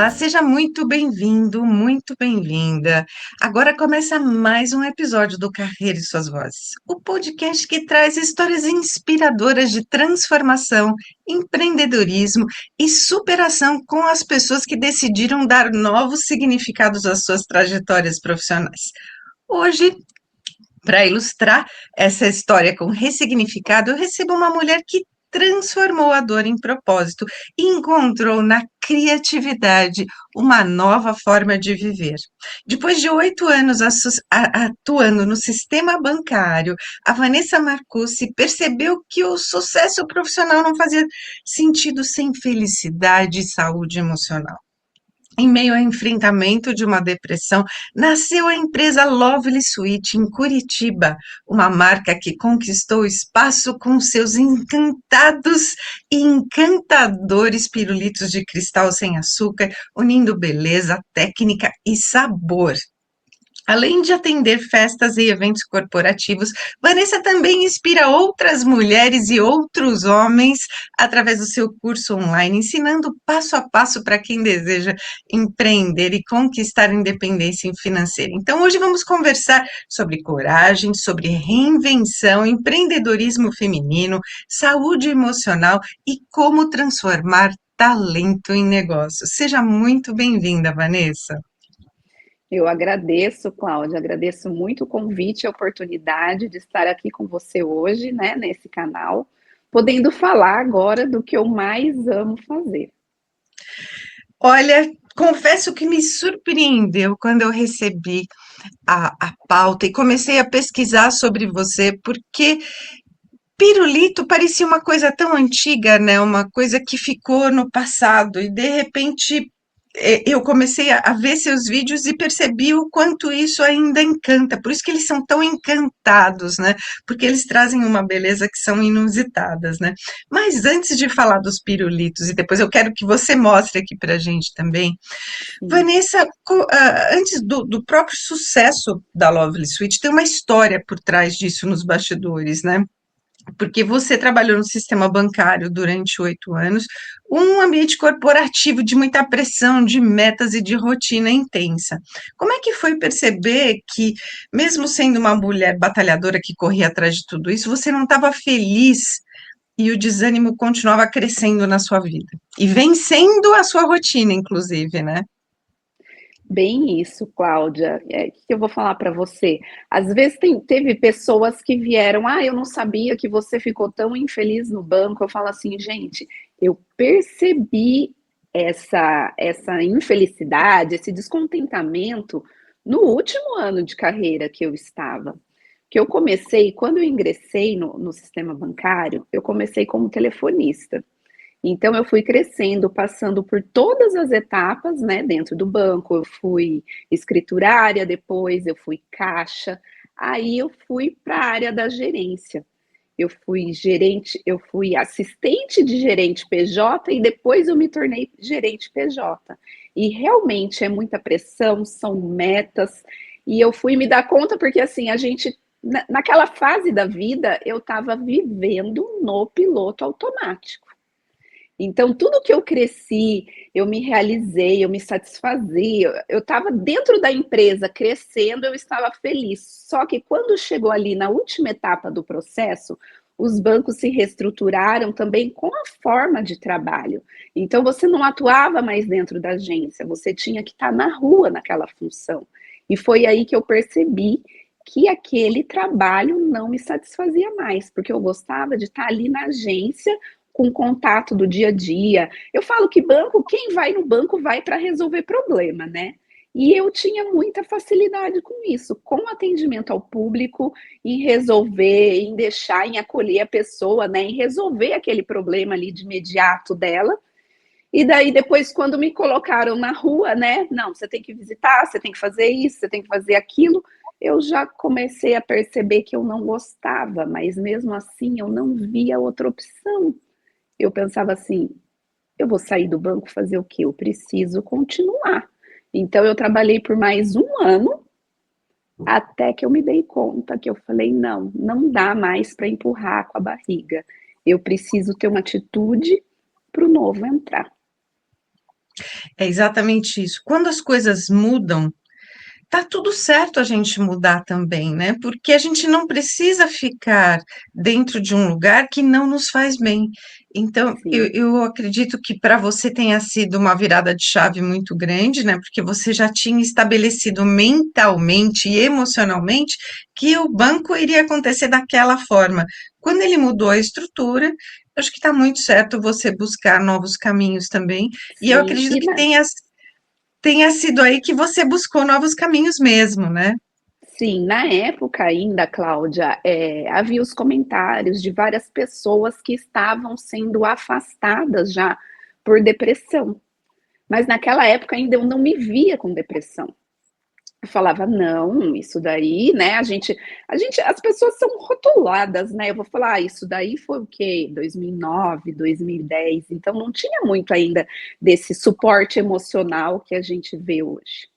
Olá, seja muito bem-vindo, muito bem-vinda. Agora começa mais um episódio do Carreira e Suas Vozes, o podcast que traz histórias inspiradoras de transformação, empreendedorismo e superação com as pessoas que decidiram dar novos significados às suas trajetórias profissionais. Hoje, para ilustrar essa história com ressignificado, eu recebo uma mulher que transformou a dor em propósito e encontrou na criatividade uma nova forma de viver. Depois de 8 anos atuando no sistema bancário, a Vanessa Marcucci percebeu que o sucesso profissional não fazia sentido sem felicidade e saúde emocional. Em meio ao enfrentamento de uma depressão, nasceu a empresa Lovely Sweet em Curitiba, uma marca que conquistou espaço com seus encantados e encantadores pirulitos de cristal sem açúcar, unindo beleza, técnica e sabor. Além de atender festas e eventos corporativos, Vanessa também inspira outras mulheres e outros homens através do seu curso online, ensinando passo a passo para quem deseja empreender e conquistar independência financeira. Então, hoje vamos conversar sobre coragem, sobre reinvenção, empreendedorismo feminino, saúde emocional e como transformar talento em negócio. Seja muito bem-vinda, Vanessa. Eu agradeço, Cláudia, agradeço muito o convite e a oportunidade de estar aqui com você hoje, né, nesse canal, podendo falar agora do que eu mais amo fazer. Olha, confesso que me surpreendeu quando eu recebi a pauta e comecei a pesquisar sobre você, porque pirulito parecia uma coisa tão antiga, né? Uma coisa que ficou no passado, e de repente eu comecei a ver seus vídeos e percebi o quanto isso ainda encanta. Por isso que eles são tão encantados, né? Porque eles trazem uma beleza que são inusitadas, né? Mas antes de falar dos pirulitos, e depois eu quero que você mostre aqui pra gente também, Sim. Vanessa, antes do próprio sucesso da Lovely Sweet, tem uma história por trás disso nos bastidores, né? Porque você trabalhou no sistema bancário durante 8 anos, um ambiente corporativo de muita pressão, de metas e de rotina intensa. Como é que foi perceber que, mesmo sendo uma mulher batalhadora que corria atrás de tudo isso, você não estava feliz e o desânimo continuava crescendo na sua vida? E vencendo a sua rotina, inclusive, né? Bem isso, Cláudia. O que eu vou falar para você? Às vezes teve pessoas que vieram, eu não sabia que você ficou tão infeliz no banco. Eu falo assim, gente, eu percebi essa infelicidade, esse descontentamento no último ano de carreira que eu estava. Que eu comecei, quando eu ingressei no sistema bancário, eu comecei como telefonista. Então, eu fui crescendo, passando por todas as etapas, né, dentro do banco. Eu fui escriturária, depois eu fui caixa, aí eu fui para a área da gerência. Eu fui gerente, eu fui assistente de gerente PJ e depois eu me tornei gerente PJ. E realmente é muita pressão, são metas, e eu fui me dar conta porque assim, a gente naquela fase da vida eu estava vivendo no piloto automático. Então, tudo que eu cresci, eu me realizei, eu me satisfazia, eu estava dentro da empresa crescendo, eu estava feliz. Só que quando chegou ali na última etapa do processo, os bancos se reestruturaram também com a forma de trabalho. Então, você não atuava mais dentro da agência, você tinha que estar na rua naquela função. E foi aí que eu percebi que aquele trabalho não me satisfazia mais, porque eu gostava de estar ali na agência com contato do dia a dia. Eu falo que banco, quem vai no banco vai para resolver problema, né? E eu tinha muita facilidade com isso, com atendimento ao público, em resolver, em deixar, em acolher a pessoa, né? Em resolver aquele problema ali de imediato dela. E daí, depois, quando me colocaram na rua, né? Não, você tem que visitar, você tem que fazer isso, você tem que fazer aquilo. Eu já comecei a perceber que eu não gostava, mas mesmo assim eu não via outra opção. Eu pensava assim, eu vou sair do banco fazer o quê? Eu preciso continuar. Então eu trabalhei por mais um ano até que eu me dei conta que eu falei, não, não dá mais para empurrar com a barriga. Eu preciso ter uma atitude para o novo entrar. É exatamente isso. Quando as coisas mudam, tá tudo certo a gente mudar também, né? Porque a gente não precisa ficar dentro de um lugar que não nos faz bem. Então, Sim, eu acredito que para você tenha sido uma virada de chave muito grande, né? Porque você já tinha estabelecido mentalmente e emocionalmente que o banco iria acontecer daquela forma. Quando ele mudou a estrutura, acho que está muito certo você buscar novos caminhos também. E eu sim. acredito que tenha sido aí que você buscou novos caminhos mesmo, né? Sim, na época ainda, Cláudia, havia os comentários de várias pessoas que estavam sendo afastadas já por depressão. Mas naquela época ainda eu não me via com depressão. Eu falava, não, isso daí, né? As pessoas são rotuladas, né? Eu vou falar, isso daí foi o quê? 2009, 2010. Então não tinha muito ainda desse suporte emocional que a gente vê hoje.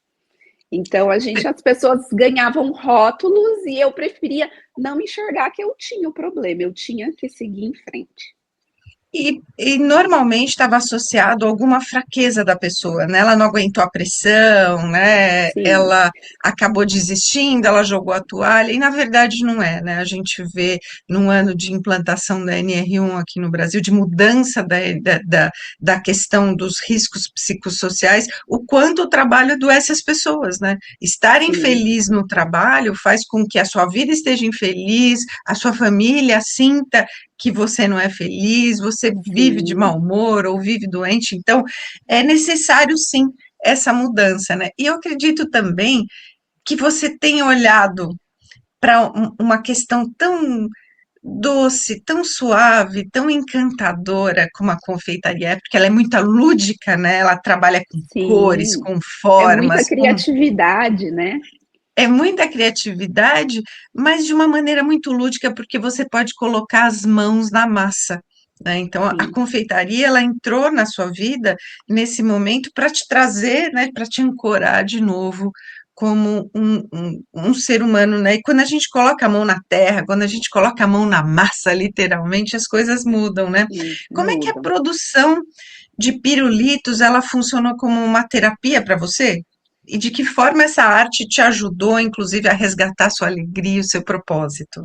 Então as pessoas ganhavam rótulos e eu preferia não enxergar que eu tinha o problema, eu tinha que seguir em frente. E normalmente estava associado a alguma fraqueza da pessoa, né? Ela não aguentou a pressão, né? Sim, Ela acabou desistindo, ela jogou a toalha, e na verdade não é, né? A gente vê num ano de implantação da NR1 aqui no Brasil, de mudança da questão dos riscos psicossociais, o quanto o trabalho adoece as pessoas, né? Estar sim, infeliz no trabalho faz com que a sua vida esteja infeliz, a sua família sinta que você não é feliz, você vive de mau sim. humor ou vive doente, então é necessário sim essa mudança, né? E eu acredito também que você tenha olhado para uma questão tão doce, tão suave, tão encantadora como a confeitaria é, porque ela é muito lúdica, né? Ela trabalha com cores, Sim, com é muita formas, com criatividade, né? é muita criatividade, mas de uma maneira muito lúdica, porque você pode colocar as mãos na massa, né? Então, a Sim, confeitaria, ela entrou na sua vida nesse momento para te trazer, né, para te ancorar de novo como um ser humano, né? E quando a gente coloca a mão na terra, quando a gente coloca a mão na massa, literalmente, as coisas mudam, né? sim, Como é que a mudam. produção de pirulitos, ela funcionou como uma terapia para você? E de que forma essa arte te ajudou, inclusive, a resgatar sua alegria e o seu propósito?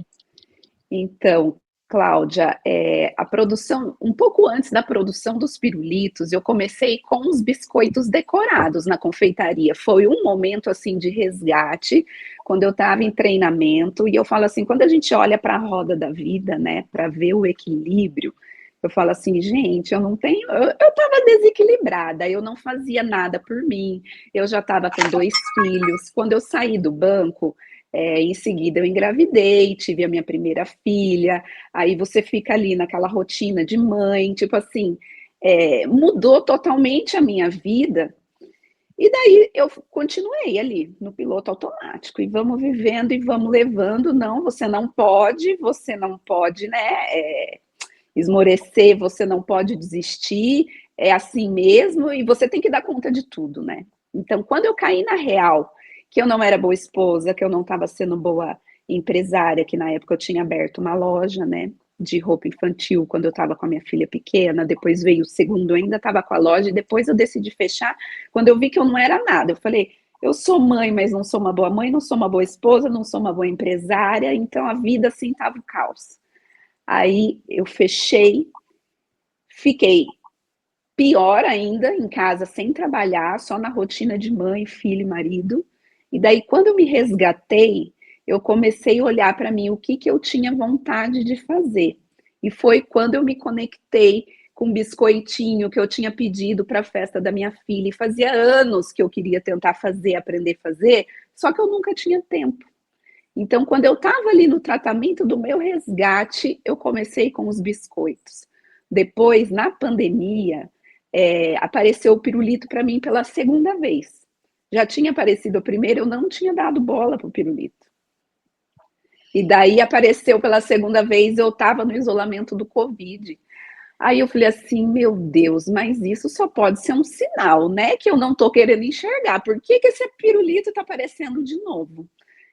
Então, Cláudia, a produção, um pouco antes da produção dos pirulitos, eu comecei com os biscoitos decorados na confeitaria. Foi um momento assim de resgate, quando eu estava em treinamento, e eu falo assim, quando a gente olha para a roda da vida, né, para ver o equilíbrio, eu falo assim, gente, eu não tenho, eu estava desequilibrada, eu não fazia nada por mim, eu já estava com dois filhos. Quando eu saí do banco, em seguida, eu engravidei, tive a minha primeira filha. Aí você fica ali naquela rotina de mãe, tipo assim, mudou totalmente a minha vida. E daí eu continuei ali no piloto automático e vamos vivendo e vamos levando. Não, você não pode, né? Esmorecer, você não pode desistir. É assim mesmo e você tem que dar conta de tudo, né? Então, quando eu caí na real que eu não era boa esposa, que eu não estava sendo boa empresária, que na época eu tinha aberto uma loja, né, de roupa infantil quando eu estava com a minha filha pequena, depois veio o segundo, eu ainda estava com a loja, e depois eu decidi fechar, quando eu vi que eu não era nada, eu falei, eu sou mãe, mas não sou uma boa mãe, não sou uma boa esposa, não sou uma boa empresária, então a vida assim estava o caos. Aí eu fechei, fiquei pior ainda em casa, sem trabalhar, só na rotina de mãe, filho e marido. E daí, quando eu me resgatei, eu comecei a olhar para mim o que, que eu tinha vontade de fazer. E foi quando eu me conectei com um biscoitinho que eu tinha pedido para a festa da minha filha. E fazia anos que eu queria tentar fazer, aprender a fazer, só que eu nunca tinha tempo. Então, quando eu estava ali no tratamento do meu resgate, eu comecei com os biscoitos. Depois, na pandemia, apareceu o pirulito para mim pela segunda vez. Já tinha aparecido a primeira, eu não tinha dado bola para o pirulito. E daí apareceu pela segunda vez, eu estava no isolamento do Covid. Aí eu falei assim, meu Deus, mas isso só pode ser um sinal, né? Que eu não estou querendo enxergar. Por que, que esse pirulito está aparecendo de novo?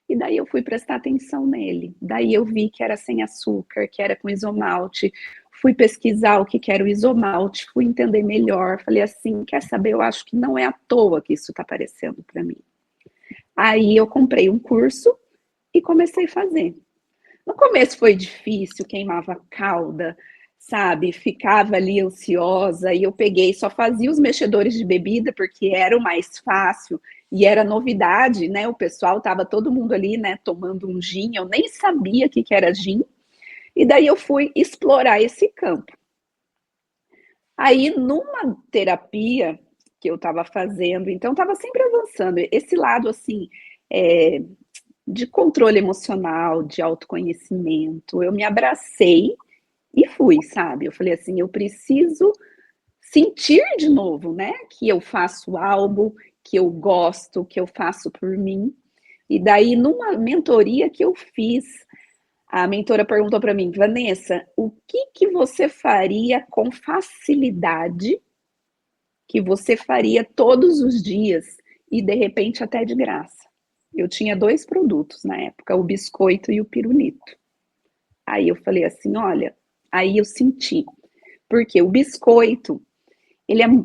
E daí eu fui prestar atenção nele. Daí eu vi que era sem açúcar, que era com isomalte. Fui pesquisar o que era o isomalte, fui entender melhor, falei assim, quer saber, eu acho que não é à toa que isso está aparecendo para mim. Aí eu comprei um curso e comecei a fazer. No começo foi difícil, queimava cauda, sabe? Ficava ali ansiosa e eu peguei, só fazia os mexedores de bebida porque era o mais fácil e era novidade, né? O pessoal tava todo mundo ali, né, tomando um gin, eu nem sabia o que era gin. E daí eu fui explorar esse campo. Aí numa terapia que eu estava fazendo, então estava sempre avançando. Esse lado assim, é, de controle emocional, de autoconhecimento, eu me abracei e fui, sabe? Eu falei assim, eu preciso sentir de novo, né? Que eu faço algo que eu gosto, que eu faço por mim. E daí, numa mentoria que eu fiz, a mentora perguntou para mim, Vanessa, o que você faria com facilidade, que você faria todos os dias e de repente até de graça? Eu tinha dois produtos na época, o biscoito e o pirulito. Aí eu falei assim, olha, aí eu senti, porque o biscoito,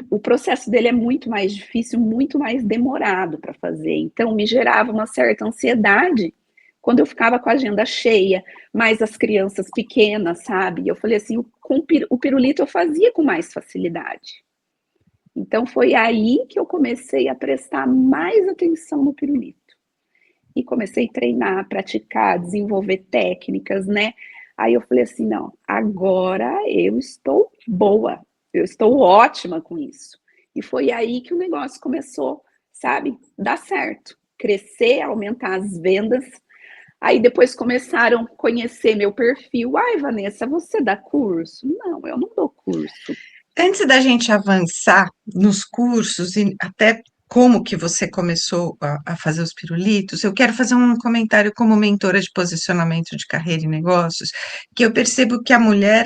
o processo dele é muito mais difícil, muito mais demorado para fazer. Então me gerava uma certa ansiedade quando eu ficava com a agenda cheia, mais as crianças pequenas, sabe? Eu falei assim, com o pirulito eu fazia com mais facilidade. Então foi aí que eu comecei a prestar mais atenção no pirulito. E comecei a treinar, praticar, desenvolver técnicas, né? Aí eu falei assim, não, agora eu estou boa, eu estou ótima com isso. E foi aí que o negócio começou, sabe, dar certo, crescer, aumentar as vendas. Aí depois começaram a conhecer meu perfil. Ai, Vanessa, você dá curso? Não, eu não dou curso. Antes da gente avançar nos cursos e até como que você começou a fazer os pirulitos, eu quero fazer um comentário como mentora de posicionamento de carreira e negócios, que eu percebo que a mulher,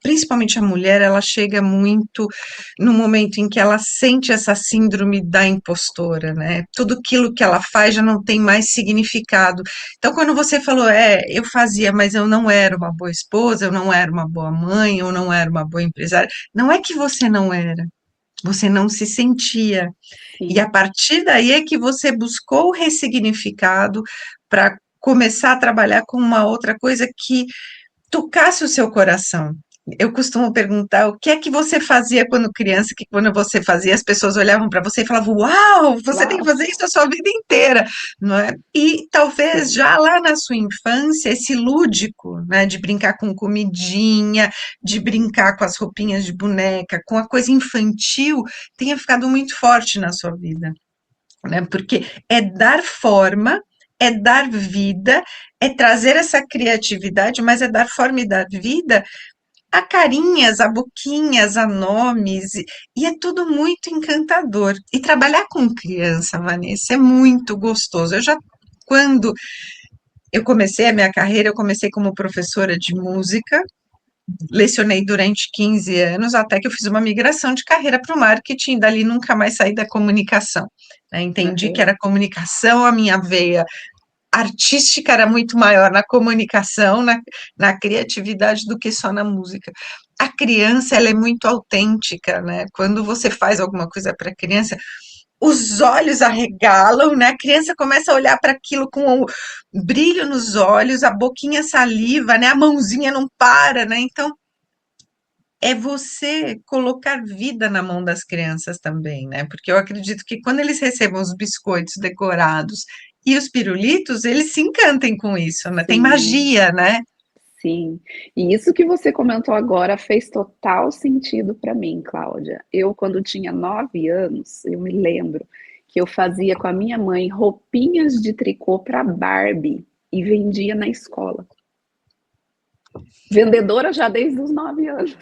principalmente a mulher, ela chega muito no momento em que ela sente essa síndrome da impostora, né? Tudo aquilo que ela faz já não tem mais significado. Então, quando você falou, eu fazia, mas eu não era uma boa esposa, eu não era uma boa mãe, eu não era uma boa empresária, não é que você não era, você não se sentia. E a Sim, partir daí é que você buscou o ressignificado para começar a trabalhar com uma outra coisa que tocasse o seu coração. Eu costumo perguntar o que é que você fazia quando criança, que quando você fazia, as pessoas olhavam para você e falavam, uau, você tem que uau, fazer isso a sua vida inteira, não é? E talvez sim, já lá na sua infância, esse lúdico, né, de brincar com comidinha, de brincar com as roupinhas de boneca, com a coisa infantil, tenha ficado muito forte na sua vida, né? Porque é dar forma, é dar vida, é trazer essa criatividade, mas é dar forma e dar vida a carinhas, a boquinhas, a nomes, e é tudo muito encantador. E trabalhar com criança, Vanessa, é muito gostoso. Quando eu comecei a minha carreira, eu comecei como professora de música, lecionei durante 15 anos, até que eu fiz uma migração de carreira para o marketing, dali nunca mais saí da comunicação, né? Entendi que uhum, era comunicação, a minha veia artística era muito maior na comunicação, na criatividade, do que só na música. A criança, ela é muito autêntica, né? Quando você faz alguma coisa para a criança, os olhos arregalam, né? A criança começa a olhar para aquilo com um brilho nos olhos, a boquinha saliva, né? A mãozinha não para, né? Então, é você colocar vida na mão das crianças também, né? Porque eu acredito que quando eles recebam os biscoitos decorados e os pirulitos, eles se encantem com isso, né? Tem sim. magia, né? Sim, e isso que você comentou agora fez total sentido para mim, Cláudia. Eu, quando tinha 9 anos, eu me lembro que eu fazia com a minha mãe roupinhas de tricô para Barbie e vendia na escola. Vendedora já desde os 9 anos.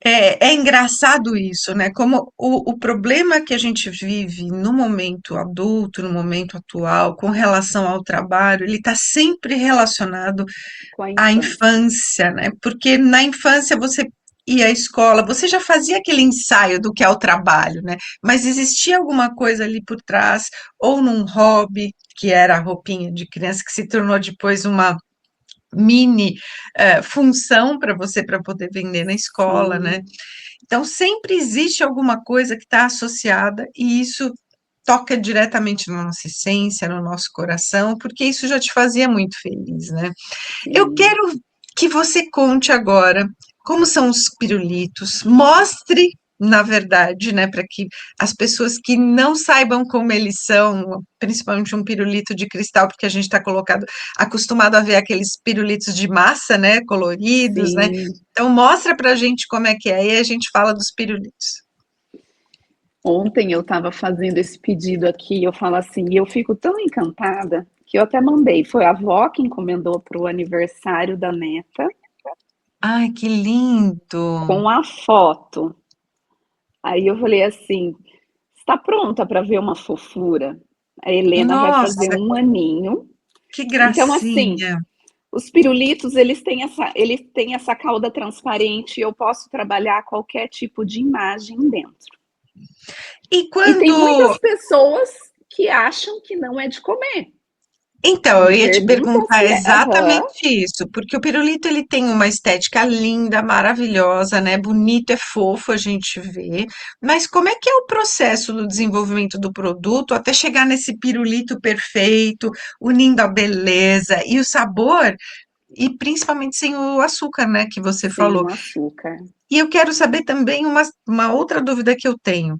É engraçado isso, né? Como o problema que a gente vive no momento adulto, no momento atual, com relação ao trabalho, ele está sempre relacionado Com a à infância. infância, né? Porque na infância você ia à escola, você já fazia aquele ensaio do que é o trabalho, né? Mas existia alguma coisa ali por trás, ou num hobby, que era a roupinha de criança, que se tornou depois mini função para você para poder vender na escola, né? Sim, Então, sempre existe alguma coisa que está associada e isso toca diretamente na nossa essência, no nosso coração, porque isso já te fazia muito feliz, né? Eu sim. quero que você conte agora como são os pirulitos, mostre, na verdade, né, para que as pessoas que não saibam como eles são, principalmente um pirulito de cristal, porque a gente está acostumado a ver aqueles pirulitos de massa, né, coloridos, né? Sim. Então mostra para a gente como é que é, e a gente fala dos pirulitos. Ontem eu estava fazendo esse pedido aqui, eu falo assim, e eu fico tão encantada que eu até mandei. Foi a avó que encomendou para o aniversário da neta, Ai, que lindo! com a foto. Aí eu falei assim: está pronta para ver uma fofura? A Helena vai fazer Nossa, 1 aninho. que Então, assim, gracinha! os pirulitos, eles têm essa cauda transparente e eu posso trabalhar qualquer tipo de imagem dentro. E E tem quando muitas pessoas que acham que não é de comer. Então, eu Me ia te perguntam perguntar se é. Aham. exatamente isso, porque o pirulito ele tem uma estética linda, maravilhosa, né? Bonito, é fofo a gente vê, mas como é que é o processo do desenvolvimento do produto até chegar nesse pirulito perfeito, unindo a beleza e o sabor, e principalmente sem o açúcar, né, que você Sem falou. o açúcar. E eu quero saber também uma outra dúvida que eu tenho.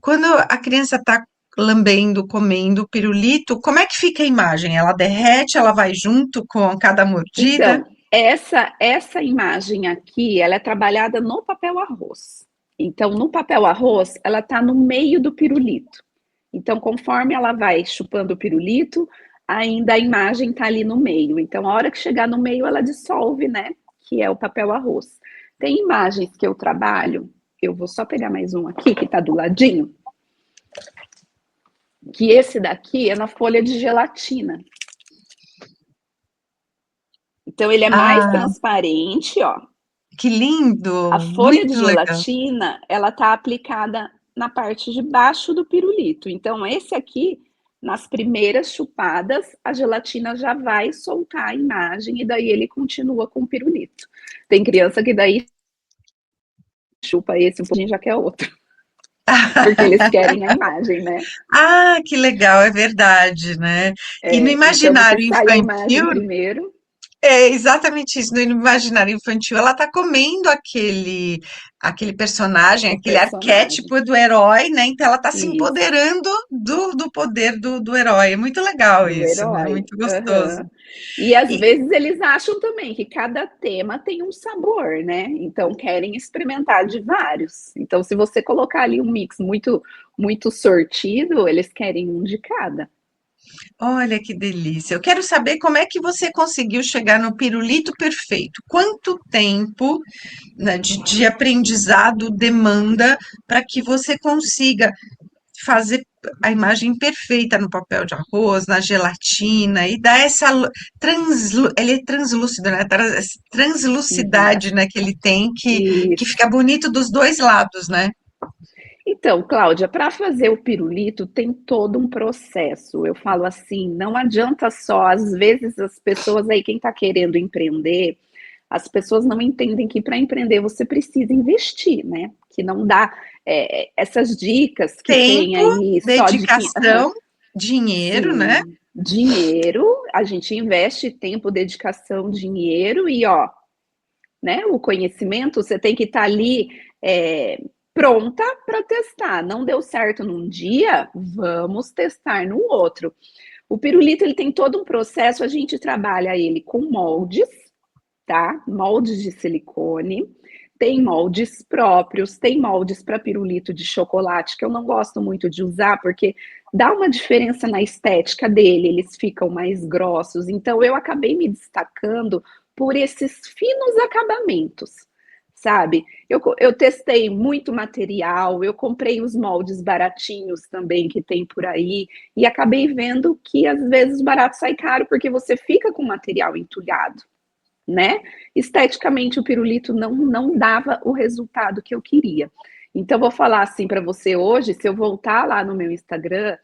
Quando a criança está lambendo, comendo o pirulito, como é que fica a imagem? Ela derrete, ela vai junto com cada mordida? Então, essa imagem aqui, ela é trabalhada no papel arroz. Então, no papel arroz, ela está no meio do pirulito. Então, conforme ela vai chupando o pirulito, ainda a imagem está ali no meio. Então, a hora que chegar no meio, ela dissolve, né? Que é o papel arroz. Tem imagens que eu trabalho, eu vou só pegar mais um aqui, que está do ladinho, que esse daqui é na folha de gelatina. Então, ele é mais Ah, transparente, ó. que A lindo! folha de Muito legal. gelatina, ela tá aplicada na parte de baixo do pirulito. Então, esse aqui, nas primeiras chupadas, a gelatina já vai soltar a imagem e daí ele continua com o pirulito. Tem criança que daí chupa esse um pouquinho já quer outro, porque eles querem a imagem, né? Ah, que legal, é verdade, né? E no Então você imaginário sai a imagem infantil, primeiro, é exatamente isso. No imaginário infantil, ela está comendo aquele personagem, o aquele personagem. arquétipo do herói, né? Então ela está se Isso. empoderando do poder do herói. É muito legal Do isso, né? herói. Muito gostoso. Aham. E às E, vezes eles acham também que cada tema tem um sabor, né? Então querem experimentar de vários. Então, se você colocar ali um mix muito sortido, eles querem um de cada. olha que delícia. Eu quero saber como é que você conseguiu chegar no pirulito perfeito. Quanto tempo, né, de aprendizado demanda para que você consiga fazer a imagem perfeita no papel de arroz, na gelatina, e dar essa ele é translúcido, né? Essa Uhum. translucidade, né, que ele tem que Isso. fica bonito dos dois lados, né? Então, Cláudia, para fazer o pirulito tem todo um processo. Eu falo assim, não adianta só, às vezes as pessoas aí, quem está querendo empreender, as pessoas não entendem que para empreender você precisa investir, né? Que não dá essas dicas que tem Tempo, aí só de que dedicação, dinheiro, né? sim, dinheiro, a gente investe tempo, dedicação, dinheiro e ó, né? O conhecimento, você tem que estar ali pronta para testar. Não deu certo num dia, vamos testar no outro. O pirulito ele tem todo um processo, a gente trabalha ele com moldes, tá? Moldes de silicone. Tem moldes próprios, tem moldes para pirulito de chocolate, que eu não gosto muito de usar, porque dá uma diferença na estética dele, eles ficam mais grossos. Então, eu acabei me destacando por esses finos acabamentos, sabe? Eu testei muito material, eu comprei os moldes baratinhos também que tem por aí, e acabei vendo que às vezes o barato sai caro porque você fica com material entulhado, né? Esteticamente, o pirulito não dava o resultado que eu queria. Então, vou falar assim para você hoje: se eu voltar lá no meu Instagram,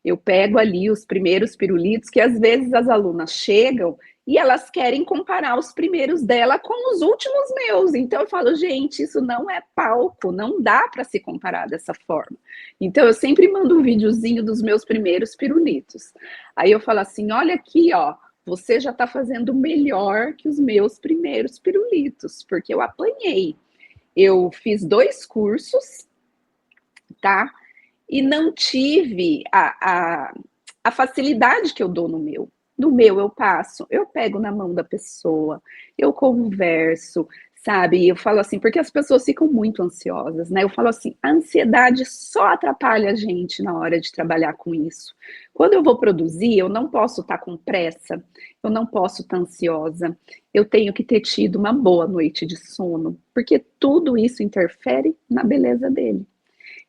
eu pego ali os primeiros pirulitos, que às vezes as alunas chegam e elas querem comparar os primeiros dela com os últimos meus. Então eu falo, gente, isso não é palco, não dá para se comparar dessa forma. Então eu sempre mando um videozinho dos meus primeiros pirulitos. Aí eu falo assim, olha aqui, ó, você já está fazendo melhor que os meus primeiros pirulitos, porque eu apanhei. Eu fiz 2 cursos, tá? E não tive a facilidade que eu dou no meu. No meu eu passo, eu pego na mão da pessoa, eu converso, sabe? Eu falo assim, porque as pessoas ficam muito ansiosas, né? Eu falo assim, a ansiedade só atrapalha a gente na hora de trabalhar com isso. Quando eu vou produzir, eu não posso estar com pressa, eu não posso estar ansiosa, eu tenho que ter tido uma boa noite de sono, porque tudo isso interfere na beleza dele.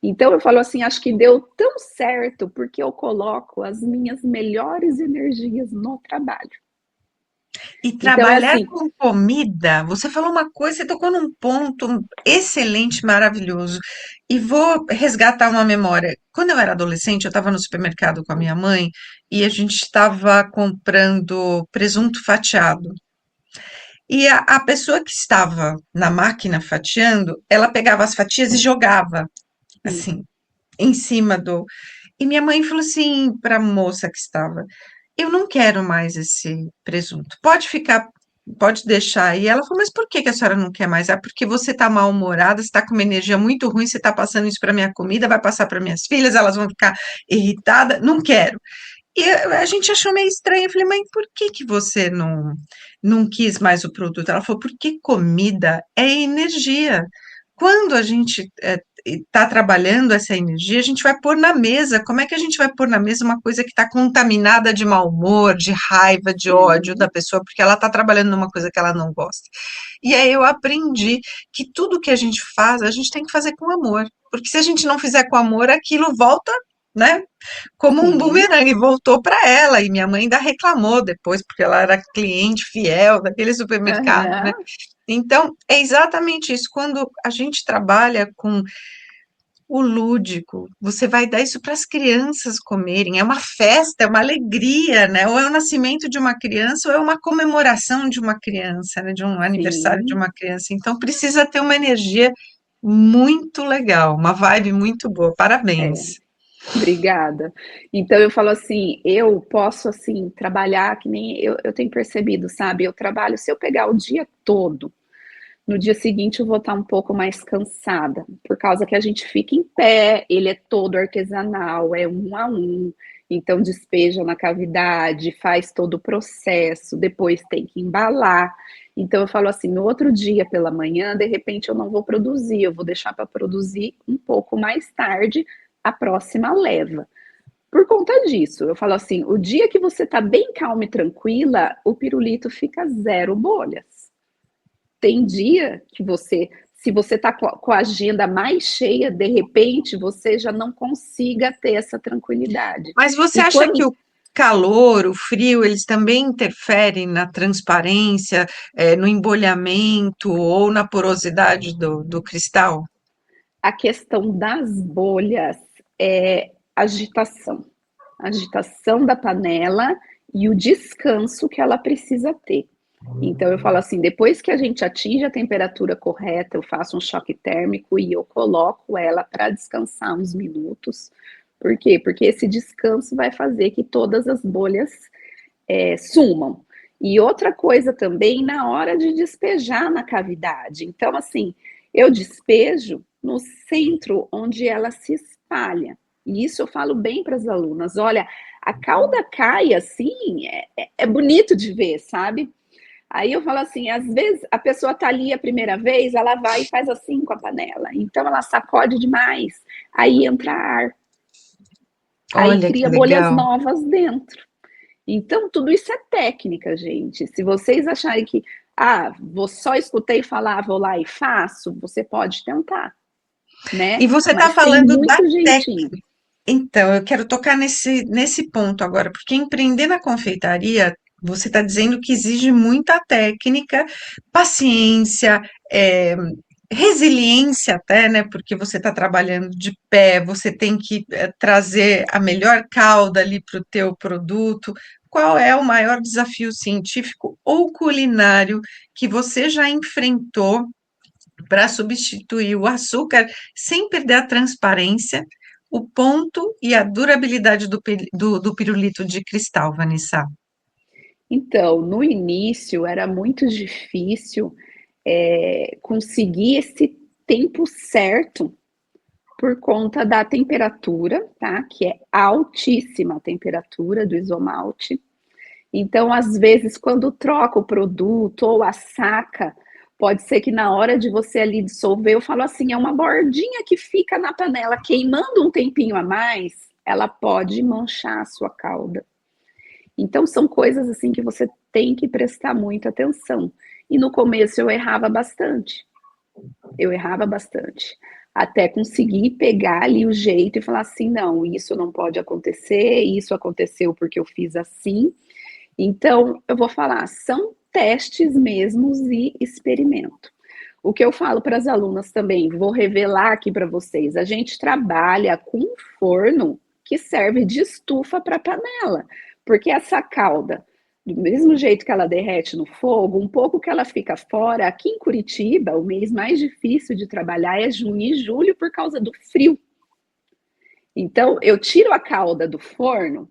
Então eu falo assim, acho que deu tão certo porque eu coloco as minhas melhores energias no trabalho. E Então é trabalhar assim, com comida, você falou uma coisa, você tocou num ponto excelente, maravilhoso. E vou resgatar uma memória. Quando eu era adolescente, eu estava no supermercado com a minha mãe e a gente estava comprando presunto fatiado. E a pessoa que estava na máquina fatiando, ela pegava as fatias e jogava, sim, assim, em cima do. E minha mãe falou assim para a moça que estava: eu não quero mais esse presunto. Pode ficar, pode deixar aí. Ela falou, mas por que que a senhora não quer mais? Ah, porque você está mal-humorada, você está com uma energia muito ruim, você está passando isso para minha comida, vai passar para minhas filhas, elas vão ficar irritadas. Não quero. E a gente achou meio estranho. Eu falei, mãe, por que que você não quis mais o produto? Ela falou, porque comida é energia. Quando a gente está trabalhando essa energia, a gente vai pôr na mesa. Como é que a gente vai pôr na mesa uma coisa que está contaminada de mau humor, de raiva, de ódio da sim, pessoa, porque ela está trabalhando numa coisa que ela não gosta? E aí eu aprendi que tudo que a gente faz, a gente tem que fazer com amor. Porque se a gente não fizer com amor, aquilo volta, né? Como um sim, bumerangue, voltou para ela. E minha mãe ainda reclamou depois, porque ela era cliente fiel daquele supermercado, né? aham, Então, é exatamente isso. Quando a gente trabalha com o lúdico, você vai dar isso para as crianças comerem. É uma festa, é uma alegria, né? Ou é o nascimento de uma criança, ou é uma comemoração de uma criança, né? De um aniversário de sim, uma criança. Então, precisa ter uma energia muito legal, uma vibe muito boa. é. Parabéns. Obrigada. Então eu falo assim, eu posso assim trabalhar que nem eu tenho percebido, sabe? Eu trabalho, se eu pegar o dia todo, no dia seguinte eu vou estar um pouco mais cansada, por causa que a gente fica em pé, ele é todo artesanal, é 1 a 1, então despeja na cavidade, faz todo o processo, depois tem que embalar. Então eu falo assim, no outro dia pela manhã, de repente eu não vou produzir, eu vou deixar para produzir um pouco mais tarde a próxima leva. Por conta disso, eu falo assim, o dia que você tá bem calma e tranquila, o pirulito fica 0 bolhas. Tem dia que você, se você está com a agenda mais cheia, de repente você já não consiga ter essa tranquilidade. Mas você E acha que quando o calor, o frio, eles também interferem na transparência, no embolhamento ou na porosidade do cristal? a questão das bolhas é agitação da panela e o descanso que ela precisa ter. Então eu falo assim, depois que a gente atinge a temperatura correta, eu faço um choque térmico e eu coloco ela para descansar uns minutos. Por quê? Porque esse descanso vai fazer que todas as bolhas sumam. E outra coisa também na hora de despejar na cavidade. Então, assim, eu despejo no centro onde ela se espalha. E isso eu falo bem para as alunas: olha, a cauda cai assim, é bonito de ver, sabe? Aí eu falo assim, às vezes a pessoa tá ali a primeira vez, ela vai e faz assim com a panela. Então ela sacode demais, aí entra ar, aí Olha que cria bolhas legal. novas dentro. Então tudo isso é técnica, gente. Se vocês acharem que, vou só escutei falar, vou lá e faço, você pode tentar, né? E você está Mas tem falando da muito técnica. jeitinho. Então, eu quero tocar nesse ponto agora, porque empreender na confeitaria, você está dizendo que exige muita técnica, paciência, resiliência até, né? Porque você está trabalhando de pé, você tem que trazer a melhor calda ali para o teu produto. Qual é o maior desafio científico ou culinário que você já enfrentou para substituir o açúcar sem perder a transparência, o ponto e a durabilidade do pirulito de cristal, Vanessa? Então, no início era muito difícil conseguir esse tempo certo por conta da temperatura, tá? Que é altíssima a temperatura do isomalte. Então, às vezes, quando troca o produto ou a saca, pode ser que na hora de você ali dissolver, eu falo assim, é uma bordinha que fica na panela queimando um tempinho a mais, ela pode manchar a sua calda. Então, são coisas assim que você tem que prestar muita atenção. E no começo eu errava bastante. Eu errava bastante. Até conseguir pegar ali o jeito e falar assim: não, isso não pode acontecer, isso aconteceu porque eu fiz assim. Então, eu vou falar, são testes mesmos e experimento. O que eu falo para as alunas também, vou revelar aqui para vocês: a gente trabalha com um forno que serve de estufa para panela, porque essa calda, do mesmo jeito que ela derrete no fogo, um pouco que ela fica fora, aqui em Curitiba, o mês mais difícil de trabalhar é junho e julho por causa do frio. Então, eu tiro a calda do forno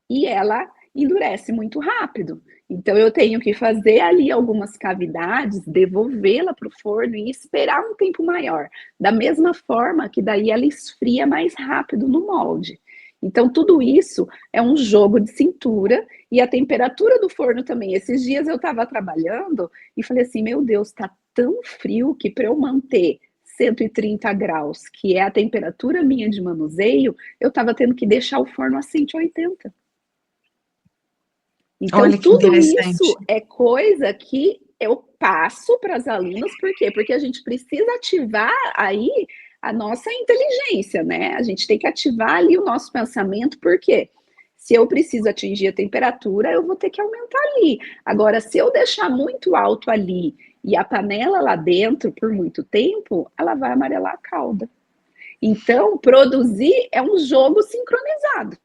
e ela endurece muito rápido. Então, eu tenho que fazer ali algumas cavidades, devolvê-la para o forno e esperar um tempo maior. Da mesma forma que daí ela esfria mais rápido no molde. Então, tudo isso é um jogo de cintura e a temperatura do forno também. Esses dias eu estava trabalhando e falei assim: meu Deus, está tão frio que para eu manter 130 graus, que é a temperatura minha de manuseio, eu estava tendo que deixar o forno a 180. Então, Olha que tudo interessante. isso é coisa que eu passo para as alunas, por quê? Porque a gente precisa ativar aí a nossa inteligência, né? A gente tem que ativar ali o nosso pensamento, porque se eu preciso atingir a temperatura, eu vou ter que aumentar ali. Agora, se eu deixar muito alto ali e a panela lá dentro por muito tempo, ela vai amarelar a calda. Então, produzir é um jogo sincronizado.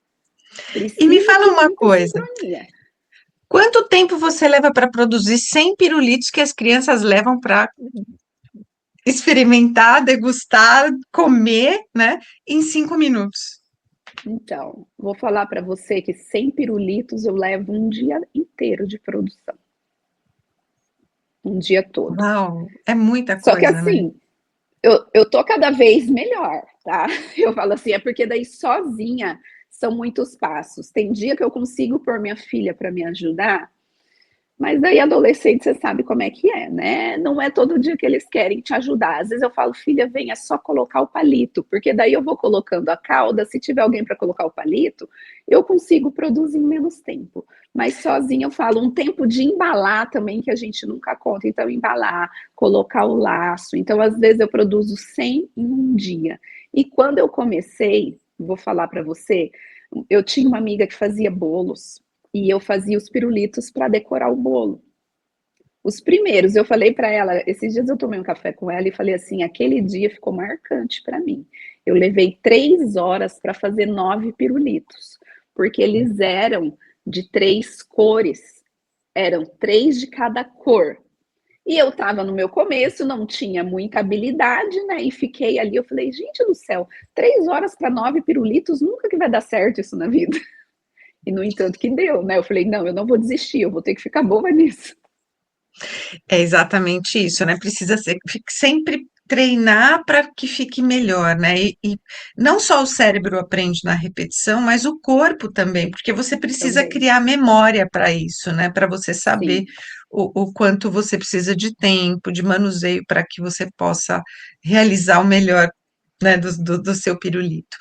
E me Precisa fala de uma muita coisa, sincronia. quanto tempo você leva para produzir 100 pirulitos que as crianças levam para experimentar, degustar, comer, né, em 5 minutos? Então, vou falar para você que 100 pirulitos eu levo um dia inteiro de produção, um dia todo. Uau, é muita Só que coisa, né? assim, eu tô cada vez melhor, tá? Eu falo assim, é porque daí sozinha são muitos passos. Tem dia que eu consigo pôr minha filha para me ajudar, mas daí adolescente você sabe como é que é, né? Não é todo dia que eles querem te ajudar. Às vezes eu falo, filha, vem, é só colocar o palito, porque daí eu vou colocando a cauda. Se tiver alguém para colocar o palito, eu consigo produzir em menos tempo. Mas sozinha eu falo, um tempo de embalar também que a gente nunca conta. Então, embalar, colocar o laço. Então, às vezes eu produzo 100 em um dia. E quando eu comecei, vou falar para você, eu tinha uma amiga que fazia bolos e eu fazia os pirulitos para decorar o bolo. Os primeiros, eu falei para ela, esses dias eu tomei um café com ela e falei assim, aquele dia ficou marcante para mim. Eu levei 3 horas para fazer 9 pirulitos, porque eles eram de 3 cores, eram 3 de cada cor. E eu estava no meu começo, não tinha muita habilidade, né? E fiquei ali, eu falei, gente do céu, 3 horas para 9 pirulitos, nunca que vai dar certo isso na vida. E, no entanto, que deu, né? Eu falei, não, eu não vou desistir, eu vou ter que ficar boa nisso. É exatamente isso, né? Precisa sempre treinar para que fique melhor, né? E não só o cérebro aprende na repetição, mas o corpo também, porque você precisa Também, criar memória para isso, né? Para você saber sim. o quanto você precisa de tempo, de manuseio, para que você possa realizar o melhor, né, do seu pirulito.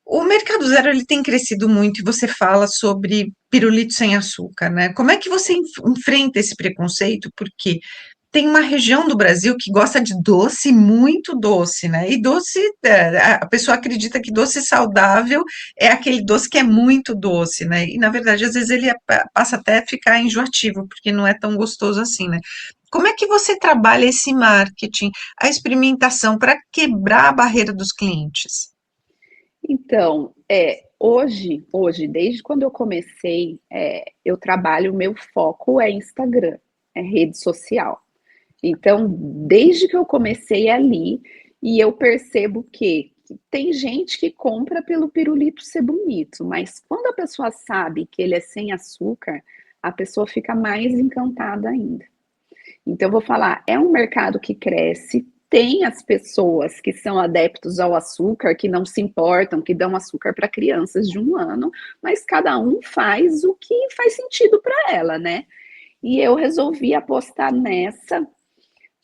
O Mercado Zero ele tem crescido muito e você fala sobre pirulito sem açúcar, né? Como é que você enfrenta esse preconceito? Porque tem uma região do Brasil que gosta de doce, muito doce, né? E doce, a pessoa acredita que doce saudável é aquele doce que é muito doce, né? E na verdade, às vezes ele passa até a ficar enjoativo, porque não é tão gostoso assim, né? Como é que você trabalha esse marketing, a experimentação para quebrar a barreira dos clientes? Então, hoje, desde quando eu comecei, eu trabalho, o meu foco é Instagram, é rede social. Então, desde que eu comecei ali, e eu percebo que tem gente que compra pelo pirulito ser bonito, mas quando a pessoa sabe que ele é sem açúcar, a pessoa fica mais encantada ainda. Então, eu vou falar, é um mercado que cresce, tem as pessoas que são adeptos ao açúcar, que não se importam, que dão açúcar para crianças de 1 ano, mas cada um faz o que faz sentido para ela, né? E eu resolvi apostar nessa,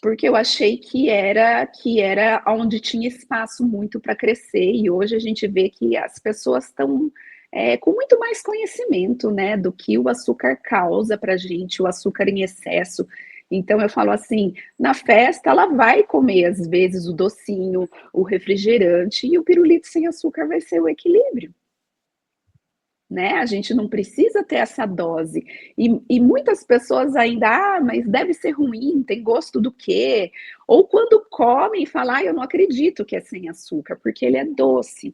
porque eu achei que era onde tinha espaço muito para crescer, e hoje a gente vê que as pessoas estão com muito mais conhecimento, né, do que o açúcar causa para a gente, o açúcar em excesso. Então eu falo assim, na festa ela vai comer às vezes o docinho, o refrigerante, e o pirulito sem açúcar vai ser o equilíbrio, né? A gente não precisa ter essa dose. E muitas pessoas ainda, mas deve ser ruim, tem gosto do quê? Ou quando comem, falam, eu não acredito que é sem açúcar, porque ele é doce.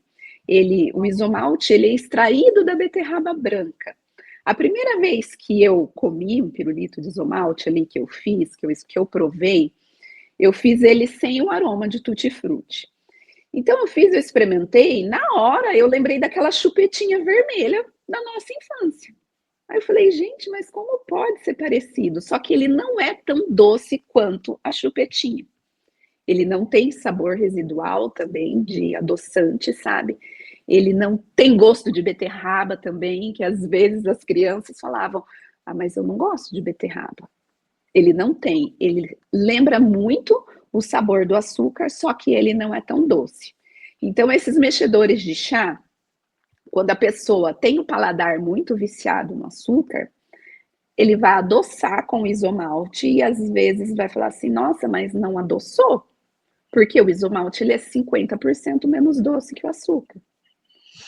O isomalte, ele é extraído da beterraba branca. A primeira vez que eu comi um pirulito de isomalte ali, que eu fiz, que eu provei, eu fiz ele sem o aroma de tutti-frutti. Então eu experimentei, na hora eu lembrei daquela chupetinha vermelha da nossa infância. Aí eu falei, gente, mas como pode ser parecido? Só que ele não é tão doce quanto a chupetinha. Ele não tem sabor residual também de adoçante, sabe? Ele não tem gosto de beterraba também, que às vezes as crianças falavam, mas eu não gosto de beterraba. Ele não tem, ele lembra muito o sabor do açúcar, só que ele não é tão doce. Então, esses mexedores de chá, quando a pessoa tem o paladar muito viciado no açúcar, ele vai adoçar com o isomalte e às vezes vai falar assim: nossa, mas não adoçou? Porque o isomalte ele é 50% menos doce que o açúcar.